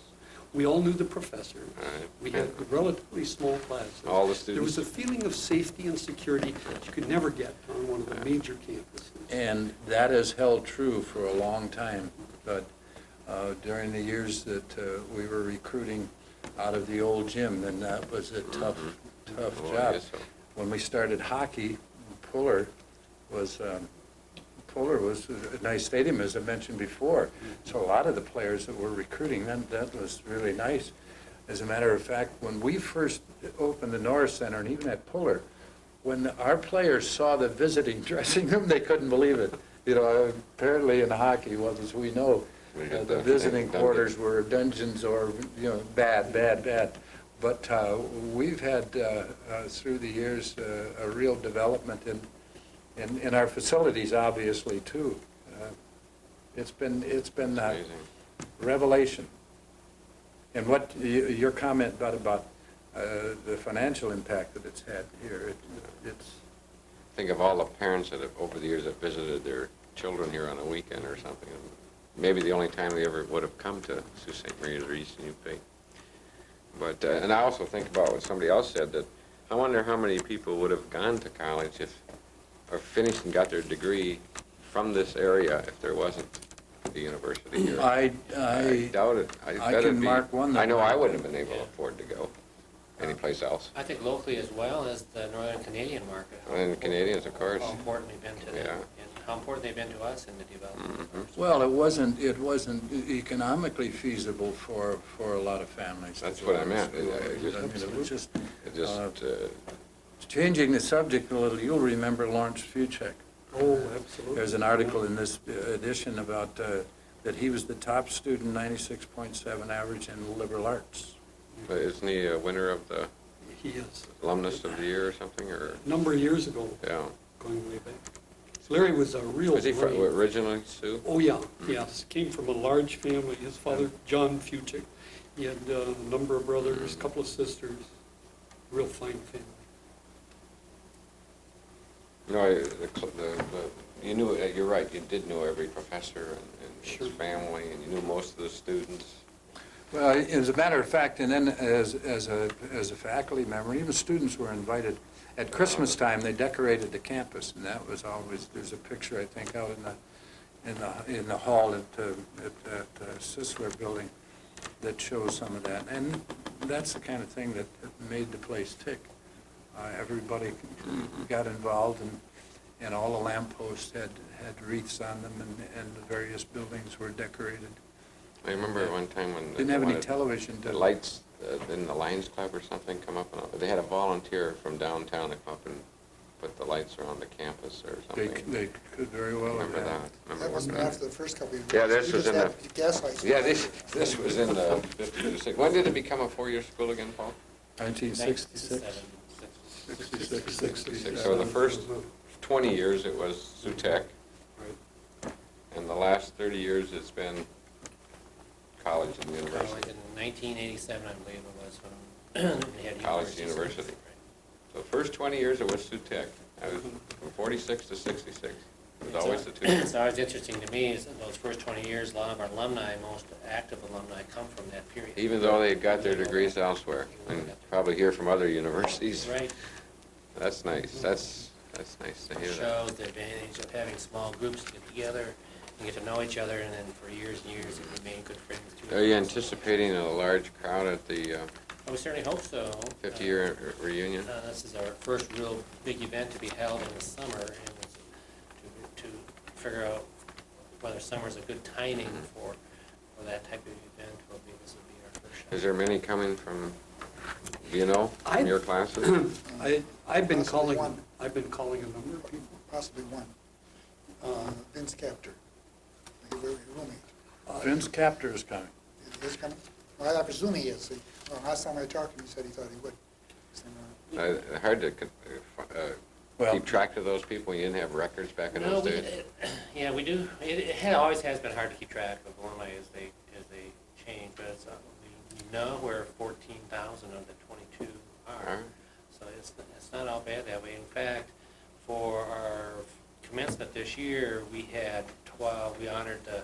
We all knew the professor. Right. We had relatively small classes. All the There was students. a feeling of safety and security that you could never get on one of the major campuses. And that has held true for a long time. But during the years that we were recruiting out of the old gym, then that was a tough Oh, I job. guess so. When we started hockey, Puller was a nice stadium, as I mentioned before. So a lot of the players that were recruiting, that was really nice. As a matter of fact, when we first opened the Norris Center, and even at Puller, when our players saw the visiting dressing room, they couldn't believe it. You know, apparently in hockey, well, as we know, We got the the visiting dungeon. quarters were dungeons or, you know, bad. But we've had, through the years, a real development in our facilities, obviously, too. It's been Amazing. revelation. And what, your comment about the financial impact that it's had here, it's, Think of all the parents that have, over the years, have visited their children here on a weekend or something. Maybe the only time they ever would have come to Sault Ste. Marie or Eastern UP. But, and I also think about what somebody else said, that I wonder how many people would have gone to college or finished and got their degree from this area if there wasn't the university here. I doubt it. I bet it'd can be- mark one that I know way. I wouldn't have been able to afford to go anyplace else. I think locally as well as the Northern Canadian market. And the Canadians, of course. How important they've been to them, Yeah. and how important they've been to us in the development. Mhm. Well, it wasn't economically feasible for a lot of families. That's what I meant. I mean, it was just, It just, changing the subject a little, you'll remember Lawrence Fuchek. Oh, absolutely. There's an article in this edition about that he was the top student, 96.7 average in liberal arts. but isn't he a winner of the He is. alumnus of the year or something, or, A number of years ago, yeah? going way back. Larry was a real Was he from, brain. originally, Sue? Oh, yeah, yes. Came from a large family. His father, John Fuchik. He had a number of brothers, a couple of sisters. Real fine family. No, you knew, you're right, you did know every professor and Sure. his family, and you knew most of the students. Well, as a matter of fact, and then as a faculty member, even students were invited. At Christmas time, they decorated the campus, and that was always, there's a picture, I think, out in the hall at Sisler Building that shows some of that. And that's the kind of thing that made the place tick. Everybody got involved, and all the lampposts had wreaths on them, and the various buildings were decorated. I remember one time when. Didn't they have any wanted television. The lights, in the Lions Club or something come up, and they had a volunteer from downtown to come up and put the lights around the campus or something. They could very well have Remember had. that? Remember That wasn't that? after the first couple of years. Yeah, this We was just in had gas lights. Yeah, this was in the 56. When did it become a four-year school again, Paul? 1966. 66. So the first 20 years it was Sault, and the last 30 years it's been college and College university. in 1987, I believe it was, when they had College, universities. university. So the first 20 years it was Sault. I was from 46 to 66. It was always the two. It's always interesting to me is that those first 20 years, a lot of our alumni, most active alumni, come from that period. Even though they got their degrees elsewhere, and probably hear from other universities. Right. That's nice. That's nice to hear that. Shows the advantage of having small groups get together and get to know each other, and then for years and years, you remain good friends. Are you anticipating a large crowd at the Oh, we certainly hope so. 50-year reunion? This is our first real big event to be held in the summer, and to figure out whether summer's a good timing for for that type of event, this will be our first shot. Is there many coming from, do you know, from your classes? I've been Possibly calling, one. I've been calling a number of people. Possibly one. Vince Capter, your roommate. Vince Capter is coming. Is he coming? Well, I presume he is. Last time I talked to him, he said he thought he would. So, Hard to Well- keep track of those people. You didn't have records back in No, those days? yeah, we do. Always has been hard to keep track of alumni as they change, but it's, we know where 14,000 of the 22 are. Alright. So it's not all bad that way. In fact, for our commencement this year, we had 12. We honored the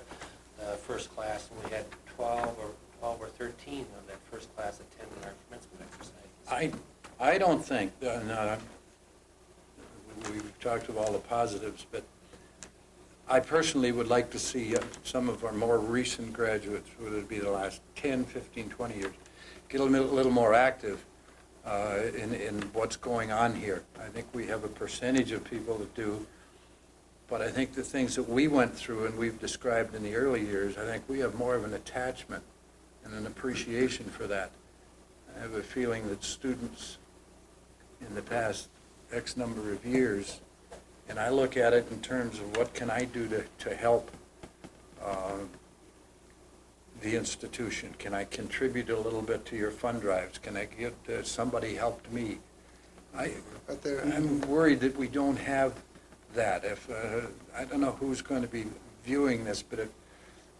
first class, and we had 12 or 13 of that first class attending our commencement exercise. I don't think, we've talked of all the positives, but I personally would like to see some of our more recent graduates, whether it be the last 10, 15, 20 years, get a little more active in what's going on here. I think we have a percentage of people that do, but I think the things that we went through and we've described in the early years, I think we have more of an attachment and an appreciation for that. I have a feeling that students in the past X number of years, and I look at it in terms of what can I do to help the institution? Can I contribute a little bit to your fund drives? Can I get, somebody helped me? I'm worried that we don't have that. If I don't know who's going to be viewing this, but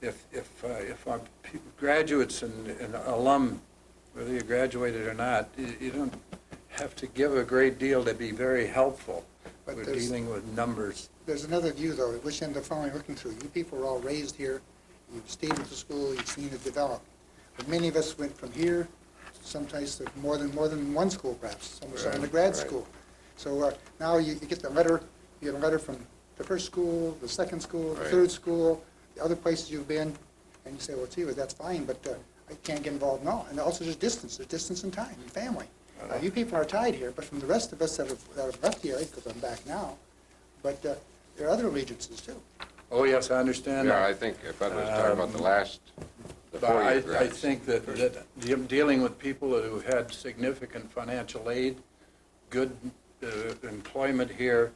if our graduates and alum, whether you graduated or not, you don't have to give a great deal to be very helpful. But We're there's- dealing with numbers. There's another view, though, which end of following looking through. You people were all raised here. You've stayed with the school. You've seen it develop. But many of us went from here, sometimes to more than one school, perhaps. Some in the grad Right. school. So now you get the letter. You get a letter from the first school, the second school, the Right. third school, the other places you've been, and you say, well, gee, that's fine, but I can't get involved. No, and also there's distance. There's distance in time, and family. You people are tied here, but from the rest of us that have left the area, because I'm back now, but there are other allegiances too. Oh, yes, I understand Yeah, that. I think if I was talking about the But I 4-year grads. think that dealing with people who had significant financial aid, good employment here,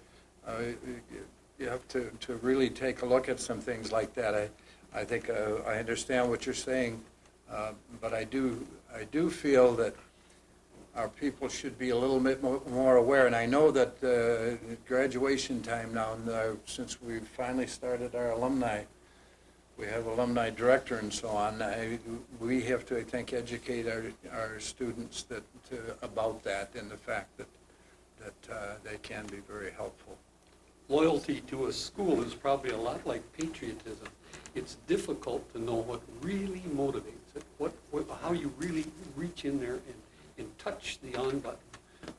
you have to really take a look at some things like that. I think I understand what you're saying, but I do feel that our people should be a little bit more aware. And I know that graduation time now, and, since we've finally started our alumni, we have alumni director and so on, we have to, I think, educate our students about that and the fact that they can be very helpful. Loyalty to a school is probably a lot like patriotism. It's difficult to know what really motivates it, how you really reach in there and touch the on button.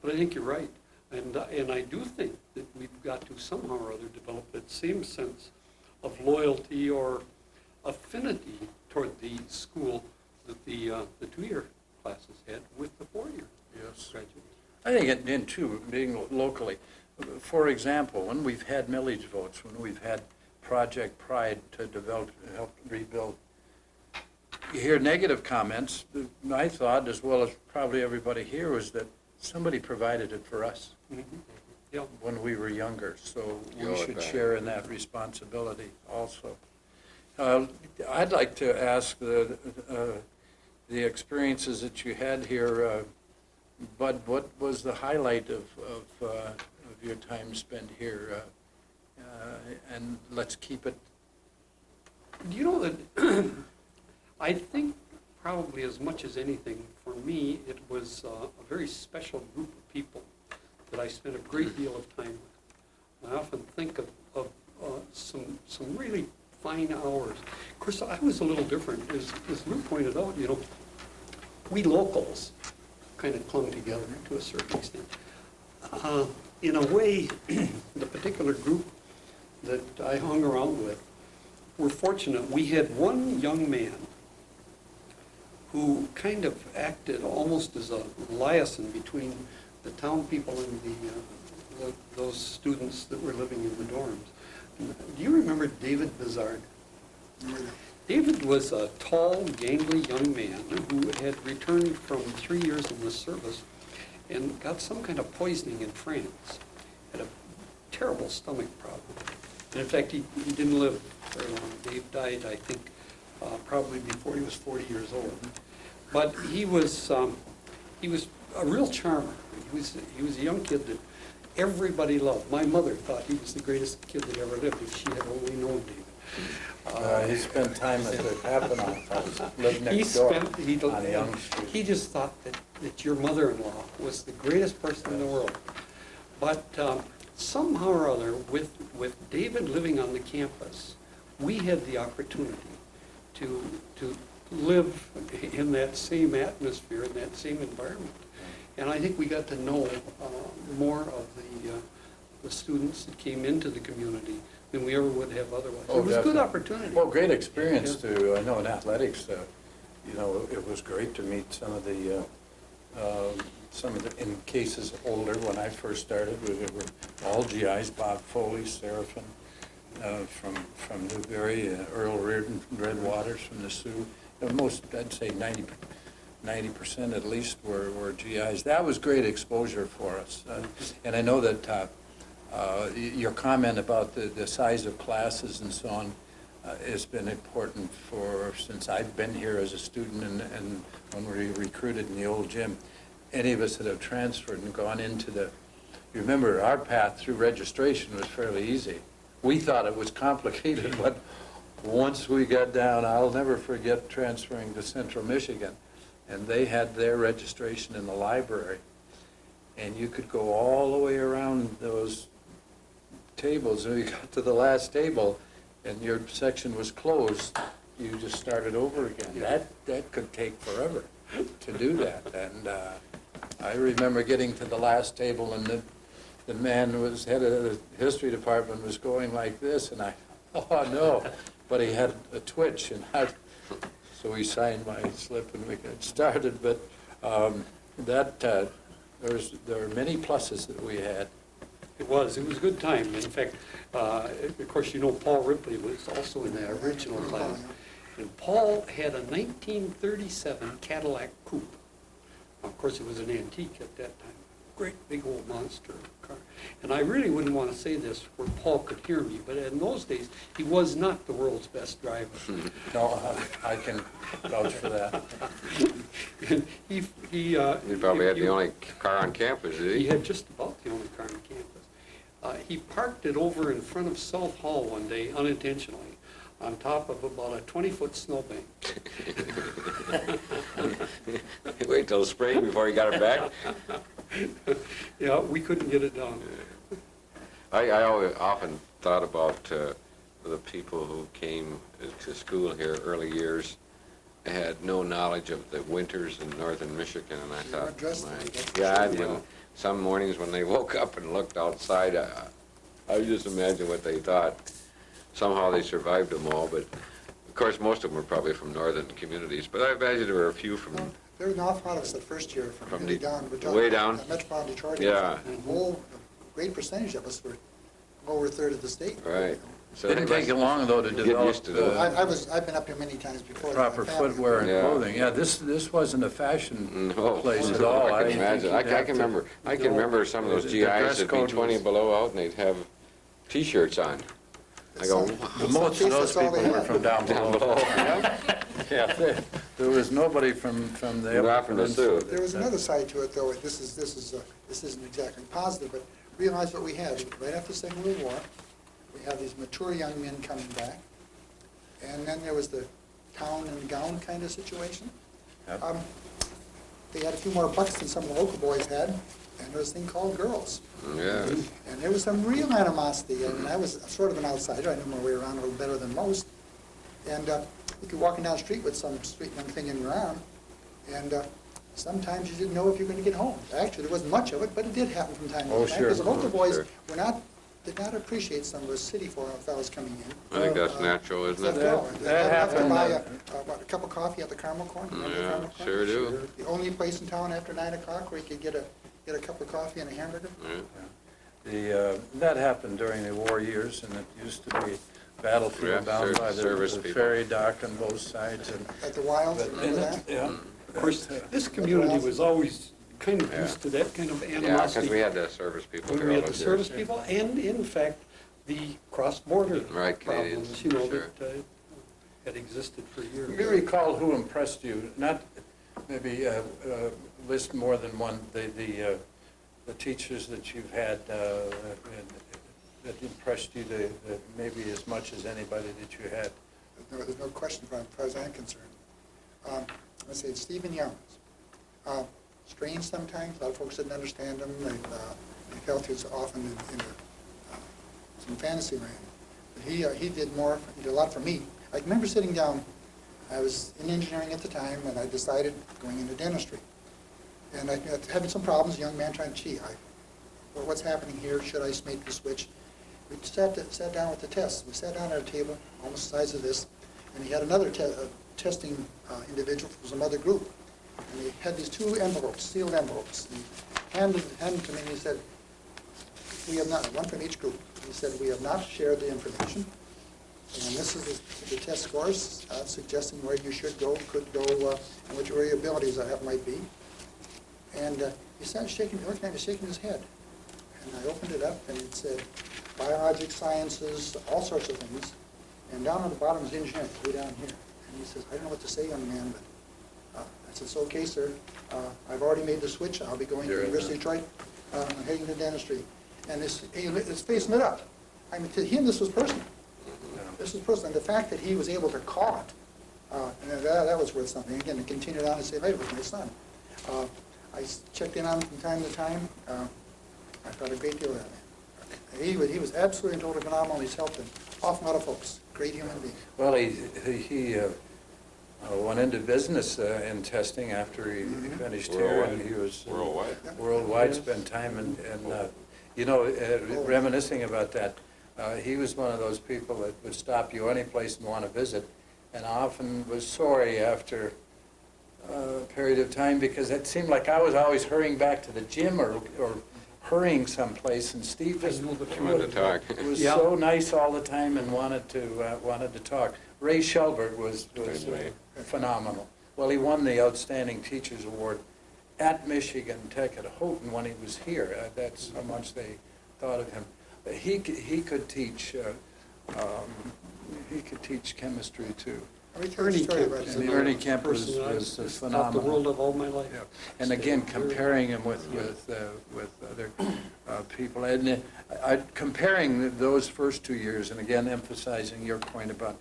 But I think you're right. And I do think that we've got to somehow or other develop that same sense of loyalty or affinity toward the school that the 2-year classes had with the 4-year Yes. graduates. I think it too, being locally. For example, when we've had millage votes, when we've had Project Pride to develop, help rebuild, you hear negative comments. My thought, as well as probably everybody here, was that somebody provided it for us Yeah. when we were younger, so You owe we it should back. share in that responsibility also. I'd like to ask the experiences that you had here, Bud, what was the highlight of your time spent here? And let's keep it. Do you know that I think probably as much as anything, for me, it was a very special group of people that I spent a great deal of time with. I often think of some really fine hours. Of course, I was a little different. As Lou pointed out, we locals kind of clung together to a certain extent. In a way, the particular group that I hung around with were fortunate. We had one young man who kind of acted almost as a liaison between the town people and those students that were living in the dorms. Do you remember David Bizard? David was a tall, gangly young man who had returned from 3 years in the service and got some kind of poisoning in France. Had a terrible stomach problem. And in fact, he didn't live very long. Dave died, I think, probably before he was 40 years old. But he was a real charmer. He was a young kid that everybody loved. My mother thought he was the greatest kid that ever lived if she had only known David. He spent time at the Papillon house, lived next door on Young Street. He just thought that your mother-in-law was the greatest person in the world. But somehow or other, with David living on the campus, we had the opportunity to live in that same atmosphere, in that same environment. And I think we got to know more of the students that came into the community than we ever would have otherwise. Oh, It was a good definitely. opportunity. Well, great experience Yeah. too. I know in athletics, it was great to meet some of the, in cases older, when I first started, we were all GIs, Bob Foley, Seraphin, from Newberry, Earl Reardon, Red Waters from the Sioux. Most, I'd say 90% at least were GIs. That was great exposure for us. And I know that your comment about the size of classes and so on has been important since I've been here as a student and when we recruited in the old gym. Any of us that have transferred and gone into you remember our path through registration was fairly easy. We thought it was complicated, but once we got down, I'll never forget transferring to Central Michigan. And they had their registration in the library. And you could go all the way around those tables, and you got to the last table, and your section was closed, you just started over again. That could take forever to do that. And I remember getting to the last table, and the man who was head of the history department was going like this, and oh no, but he had a twitch, and so he signed my slip and we got started. But there are many pluses that we had. It was a good time. In fact, of course, you know Paul Ripley was also in that original class. And Paul had a 1937 Cadillac Coupe. Of course, it was an antique at that time. Great big old monster car. And I really wouldn't want to say this where Paul could hear me, but in those days, he was not the world's best driver. No, I can vouch for that. And You probably had the only car on campus, did He he? had just about the only car on campus. He parked it over in front of South Hall one day unintentionally on top of about a 20-foot snowbank. Wait till spring before he got it back? Yeah, we couldn't get it done. I often thought about the people who came to school here early years, had no knowledge of the winters in northern Michigan, and I They weren't thought, dressed my like that. God, Yeah. when some mornings when they woke up and looked outside, I just imagine what they thought. Somehow they survived them all, but of course most of them were probably from northern communities, but I imagine there were a few from, There were an awful lot of us the first year from From really the- down. We're way talking down? Metropolitan Detroit. Yeah. A great percentage of us were over a third of the state. right. So Didn't they take must you long, though, to get develop used to those. I've been up here many times before. proper with my family. footwear and Yeah. clothing. Yeah, this wasn't a fashion No, place at all. I can think imagine. you'd I have can to- remember. I can remember some of those The GIs dress that'd be code 20 was- below out and they'd have T-shirts on. I go, Some- wow. The some most of cases, those that's all people they were had. from down Down below. below, yeah. Yeah, there was nobody from the Not upper from the peninsula. Sioux. There was another side to it, though. This isn't exactly positive, but realize what we had. Right after the Second World War, we had these mature young men coming back, and then there was the town and gown kind of situation. Yep. They had a few more bucks than some of the local boys had, and there was a thing called girls. Yeah. And there was some real animosity, and I was sort of an outsider. I knew my way around a little better than most. And if you're walking down the street with some sweet young thing in your arm, and sometimes you didn't know if you were going to get home. Actually, there wasn't much of it, but it did happen from time to Oh, time. sure. Because the local Oh, boys sure. did not appreciate some of the city fellows coming in. I think that's natural, isn't After it? all, That they have to happened, buy a cup of coffee at the Carmel Corn. Remember the Yeah, Carmel Corn? sure do. The only place in town after 9 o'clock where you could get a cup of coffee and a hamburger. Yeah. That happened during the war years, and it used to be battlefield Yeah, down by service the people. ferry dock on both sides. And At the Wilds, but- remember that? Yeah. Of course, this community was always kind of Yeah. used to that kind of Yeah, because animosity. we had the service people When there we all had the those service years. people, and in fact, the cross-border Right, Canadians, problems, you know, sure. that had existed for years. Do you recall who impressed you? Not maybe list more than one, the teachers that you've had that impressed you maybe as much as anybody that you had. There's no question as far as I'm concerned. Let's say Stephen Youngs. Strange sometimes, a lot of folks didn't understand him. They felt he was often in some fantasy land. But he did a lot for me. I remember sitting down, I was in engineering at the time, and I decided going into dentistry. And I having some problems, a young man trying to, what's happening here? Should I make the switch? We sat down with the tests. We sat down at a table almost the size of this, and he had another testing individual from some other group. And he had these two envelopes, sealed envelopes. He handed them to me, and he said, we have not, one from each group. He said, we have not shared the information. And this is the test scores suggesting where you should go, could go, and which area abilities that might be. And he started shaking, looking at me, shaking his head. And I opened it up, and it said, biologic sciences, all sorts of things. And down on the bottom is engineering, way down here. And he says, I don't know what to say, young man, but I said, it's okay, sir. I've already made the switch. I'll be going to the University of Detroit. I'm heading to dentistry. And his face lit up. I mean, to him, this was personal. This was personal. And the fact that he was able to call it, and that was worth something. Again, to continue on and say, hey, it was my son. I checked in on him from time to time. I thought a great deal of that man. He was absolutely and totally phenomenal. He's helped an awful lot of folks. Great human being. Well, he went into business in testing after he finished here, and he was worldwide, spent time and you know, reminiscing about that. He was one of those people that would stop you any place and want to visit, and often was sorry after a period of time because it seemed like I was always hurrying back to the gym or hurrying someplace, and Steve just Wanted to talk. was so nice all the time and wanted to talk. Ray Shelberg was phenomenal. Well, he won the Outstanding Teachers Award at Michigan Tech at Houghton when he was here. That's how much they thought of him. He could teach. He could teach chemistry too. Ernie Kemp. And the Ernie Kemp was Taught phenomenal. the world of all my life. Yeah. And again, comparing him with other people, and comparing those first 2 years, and again emphasizing your point about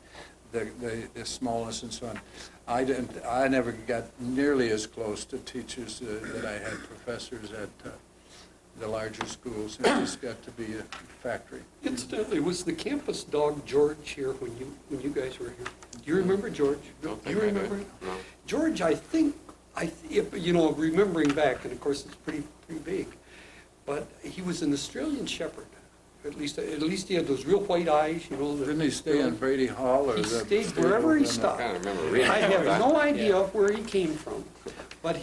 the smallness and so on. I never got nearly as close to teachers that I had professors at the larger schools. It just got to be a factory. Incidentally, was the campus dog George here when you guys were here? Do you remember George? Don't Do you think I do. remember him? No. George, I think, you know, remembering back, and of course it's pretty big, but he was an Australian Shepherd. At least he had those real white eyes, you know. Didn't he stay in Brady Hall? Or He stayed wherever he stopped. I can't remember reading I about have that. no idea where he came from, but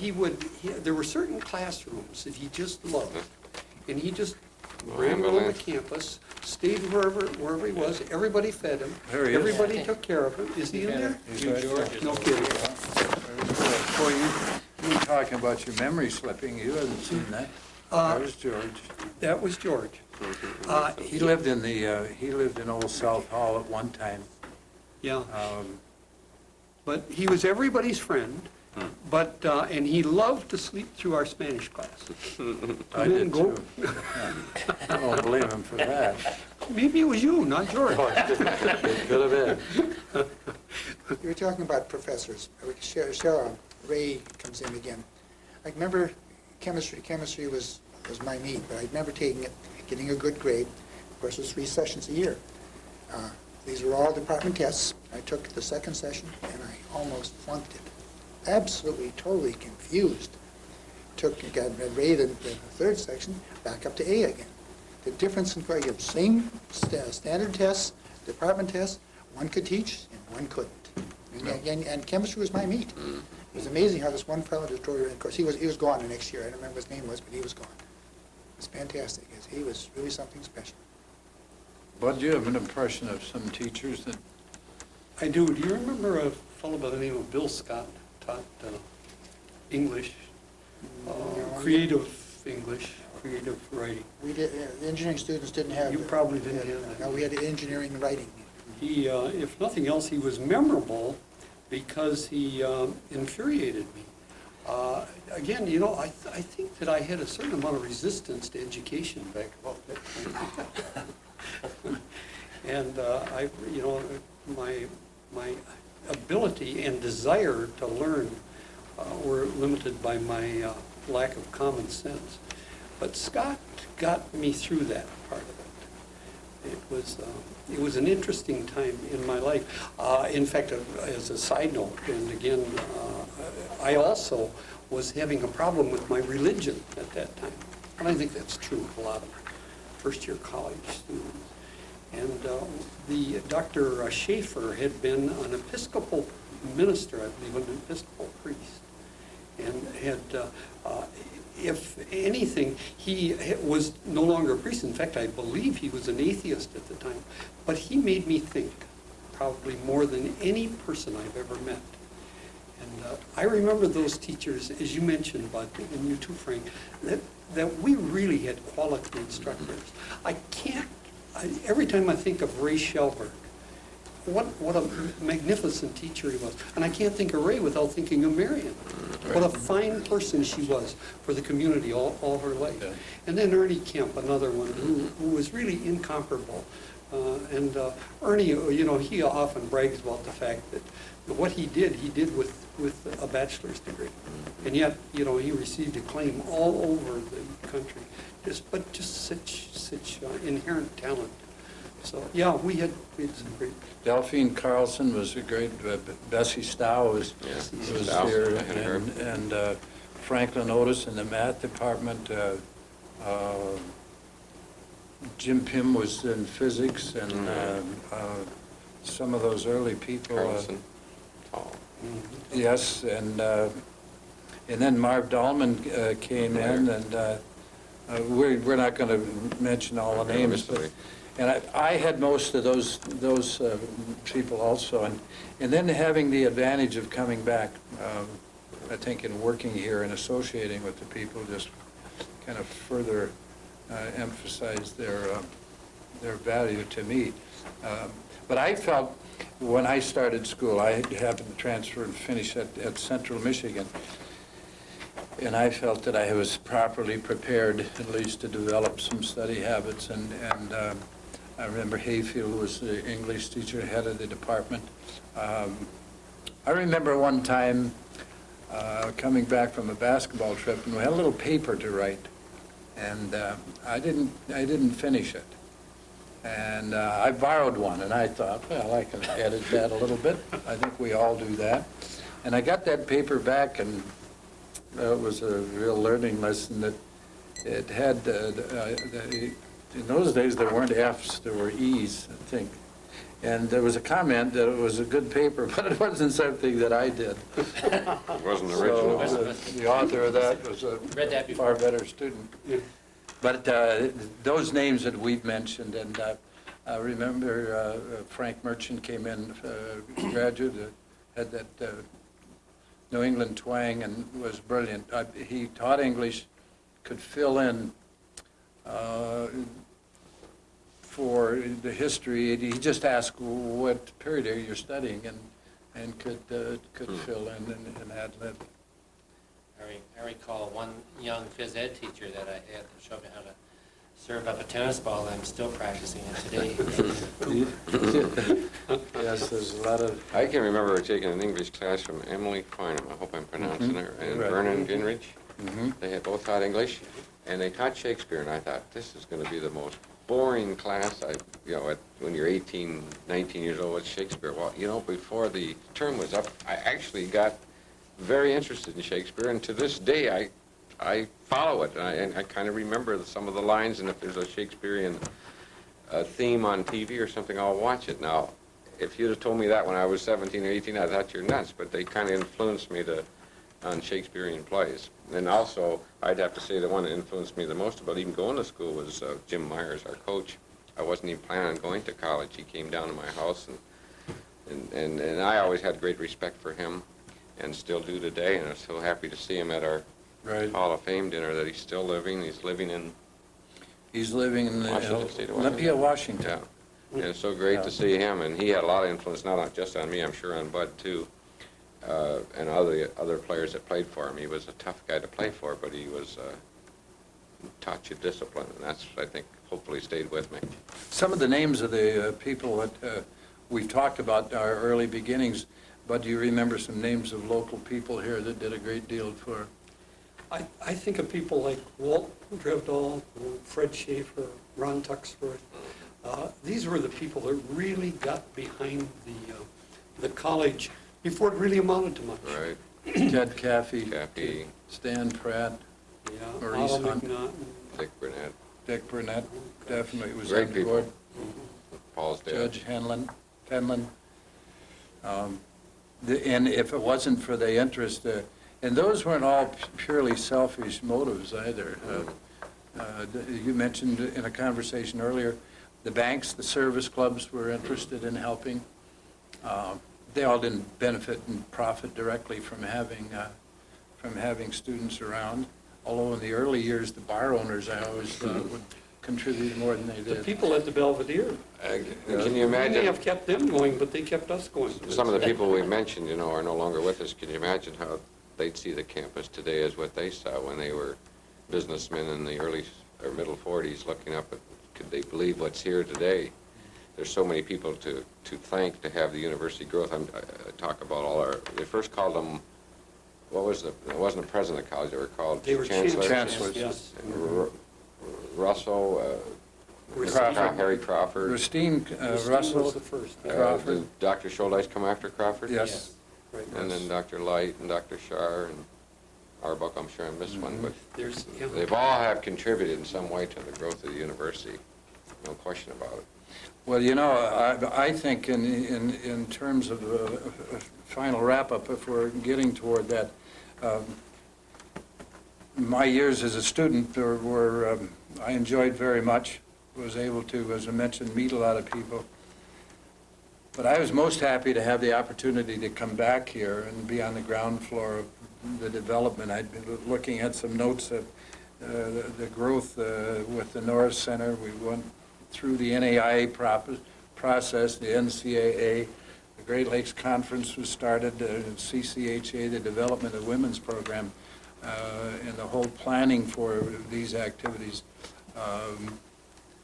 there were certain classrooms that he just loved, and he just ran around the campus, stayed wherever he was. Everybody fed him. There he is. Everybody took care of him. Is he in there? He's right there. No kidding. Boy, you were talking about your memory slipping. You hadn't seen that. That was George. That was George. He lived in Old South Hall at one time. Yeah, but he was everybody's friend. But and he loved to sleep through our Spanish class. I did too. I don't blame him for that. Maybe it was you, not George. It could have been. You were talking about professors. Cheryl Ray comes in again. I remember chemistry. Chemistry was my meat, but I remember taking it, getting a good grade. Of course, it was 3 sessions a year. These were all department tests. I took the second session, and I almost flunked it. Absolutely, totally confused. Got Ray the third section, back up to A again. The difference in grade, same standard tests, department tests, one could teach and one couldn't. And chemistry was my meat. It was amazing how this one fellow just drove around. Of course, he was gone the next year. I don't remember what his name was, but he was gone. It was fantastic. He was really something special. Bud, do you have an impression of some teachers that, I do. Do you remember a fellow by the name of Bill Scott taught English, creative English, creative writing? We did, the engineering students didn't have. You probably didn't have that. No, we had engineering writing. He, if nothing else, he was memorable because he infuriated me. Again, you know, I think that I had a certain amount of resistance to education back about that time. And you know, my ability and desire to learn were limited by my lack of common sense. But Scott got me through that part of it. It was an interesting time in my life. In fact, as a side note, and again, I also was having a problem with my religion at that time. And I think that's true of a lot of first-year college students. And the Dr. Schaefer had been an Episcopal minister, I believe, an Episcopal priest, and had, if anything, he was no longer a priest. In fact, I believe he was an atheist at the time. But he made me think, probably more than any person I've ever met. And I remember those teachers, as you mentioned, Bud, and you too, Frank, that we really had quality instructors. Every time I think of Ray Shelberg, what a magnificent teacher he was. And I can't think of Ray without thinking of Marion. What a fine person she was for the community all her life. Yeah. And then Ernie Kemp, another one who was really incomparable. And Ernie, you know, he often brags about the fact that what he did with a bachelor's degree. And yet, you know, he received acclaim all over the country. But just such inherent talent. So, yeah, we had some great. Delphine Carlson was a great, Bessie Stowe was Stowe, here, I hadn't heard. and Franklin Otis in the math department. Jim Pym was in physics, and some of those early people. Carlson, tall. Yes, and then Marv Dahlman came in, and we're not going to mention all the names, but, and I had most of those people also, and then having the advantage of coming back, I think in working here and associating with the people just kind of further emphasized their value to me. But I felt when I started school, I happened to transfer and finish at Central Michigan, and I felt that I was properly prepared at least to develop some study habits, and I remember Hayfield was the English teacher, head of the department. I remember one time coming back from a basketball trip, and we had a little paper to write, and I didn't finish it. And I borrowed one, and I thought, well, I can edit that a little bit. I think we all do that. And I got that paper back, and it was a real learning lesson that it had, in those days there weren't F's, there were E's, I think. And there was a comment that it was a good paper, but it wasn't something that I did. It wasn't original. So the author of that was a Read that far before. better student. But those names that we've mentioned, and I remember Frank Merchant came in, graduate, had that New England twang and was brilliant. He taught English, could fill in for the history. He just asked what period are you studying, and could fill in and ad lib. I recall one young phys ed teacher that I had that showed me how to serve up a tennis ball, and I'm still practicing it today. Yes, there's a lot of. I can remember taking an English class from Emily Farnham, I hope I'm pronouncing it, and Right. Vernon Gingrich. Mm-hmm. They had both taught English, and they taught Shakespeare, and I thought, this is going to be the most boring class. When you're 18, 19 years old, what's Shakespeare? Well, you know, before the term was up, I actually got very interested in Shakespeare, and to this day, I follow it, and I kind of remember some of the lines, and if there's a Shakespearean theme on TV or something, I'll watch it. Now, if you'd have told me that when I was 17 or 18, I thought you're nuts, but they kind of influenced me on Shakespearean plays. And also, I'd have to say the one that influenced me the most about even going to school was Jim Myers, our coach. I wasn't even planning on going to college. He came down to my house, and I always had great respect for him, and still do today, and I'm so happy to see him at our Right. Hall of Fame dinner, that he's still living. He's living in, He's living in Washington State of Olympia, Washington. Washington. yeah. And it's so great Yeah. to see him, and he had a lot of influence, just on me, I'm sure on Bud too, and other players that played for him. He was a tough guy to play for, but he was taught you discipline, and that's, I think, hopefully stayed with me. Some of the names of the people that we've talked about our early beginnings, but do you remember some names of local people here that did a great deal for? I think of people like Walt Drevdahl, Fred Schaefer, Ron Tuxford. These were the people that really got behind the college before it really amounted to much. Right, Ted Caffey, Cappy, Stan Pratt, Yeah, Maurice Otto Hunt. McNaught. Dick Burnett, Dick Burnett, definitely was Great on people. board. Paul's dad. Judge Fenlon. And if it wasn't for the interest, and those weren't all purely selfish motives either. You mentioned in a conversation earlier, the banks, the service clubs were interested in helping. They all didn't benefit and profit directly from having students around. Although in the early years, the bar owners, I always thought would contribute more than they The did. people at the Belvedere. Can you We may imagine? have kept them going, but they kept us going. Some of the people we mentioned, are no longer with us. Can you imagine how they'd see the campus today as what they saw when they were businessmen in the early or middle 40s looking up at, could they believe what's here today? There's so many people to thank to have the university growth. I talk about they first called them, it wasn't the president of the college, they were called They were chancellors. Chancellors. Yes. Russell, Harry Crawford. Christine Christine Russell, was the first. Crawford. Did Dr. Schuldeis come after Crawford? yes. Right. And then Dr. Light and Dr. Shar and Arbuck, I'm sure I missed one, but There's, yeah. they've all have contributed in some way to the growth of the university, no question about it. Well, I think in terms of a final wrap-up, if we're getting toward that, my years as a student were I enjoyed very much, was able to, as I mentioned, meet a lot of people. But I was most happy to have the opportunity to come back here and be on the ground floor of the development. I'd been looking at some notes of the growth with the Norris Center. We went through the NAIA process, the NCAA, the Great Lakes Conference was started, CCHA, the Development of Women's Program, and the whole planning for these activities.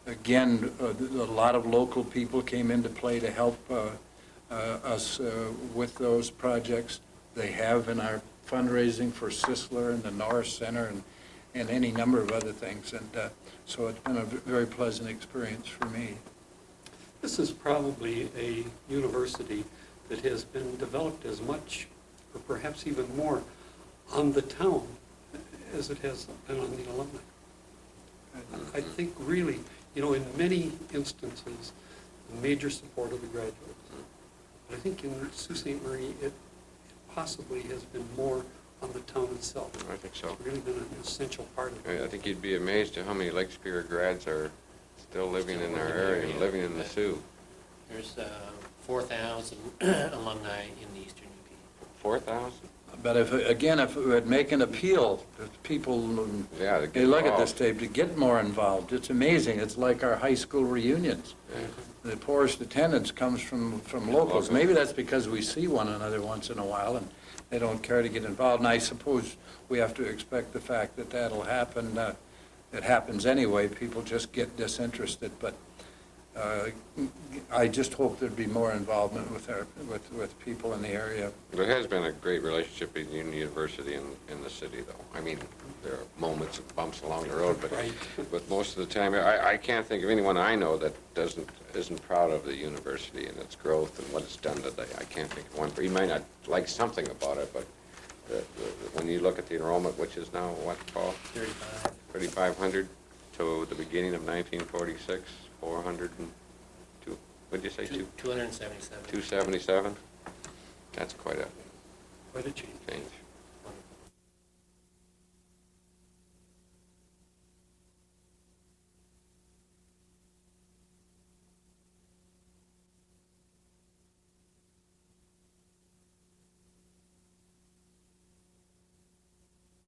Again, a lot of local people came into play to help us with those projects. They have in our fundraising for Sisler and the Norris Center and any number of other things. And so it's been a very pleasant experience for me. This is probably a university that has been developed as much, or perhaps even more, on the town as it has been on the alumni. I think really, in many instances, a major support of the graduates. But I think in Sault Ste. Marie, it possibly has been more on the town itself. I think so. It's really been an essential part of it. I think you'd be amazed at how many Lake Superior grads are still living in our area and living in the Sioux. There's 4,000 alumni in the Eastern UP. 4,000? But if we would make an appeal, if people, Yeah, they look at this tape, to get more involved. It's amazing. It's like our high school reunions. The poorest attendance comes from locals. Maybe that's because we see one another once in a while and they don't care to get involved. And I suppose we have to expect the fact that that'll happen. It happens anyway. People just get disinterested. But I just hope there'd be more involvement with people in the area. There has been a great relationship between the university and the city, though. I mean, there are moments and bumps along the road, Right. but most of the time, I can't think of anyone I know that isn't proud of the university and its growth and what it's done today. I can't think of one. You might not like something about it, but when you look at the enrollment, which is now, what, Paul? 35. 3,500 to the beginning of 1946, 402, what'd you say, 277. 277? That's quite a Quite a change. change.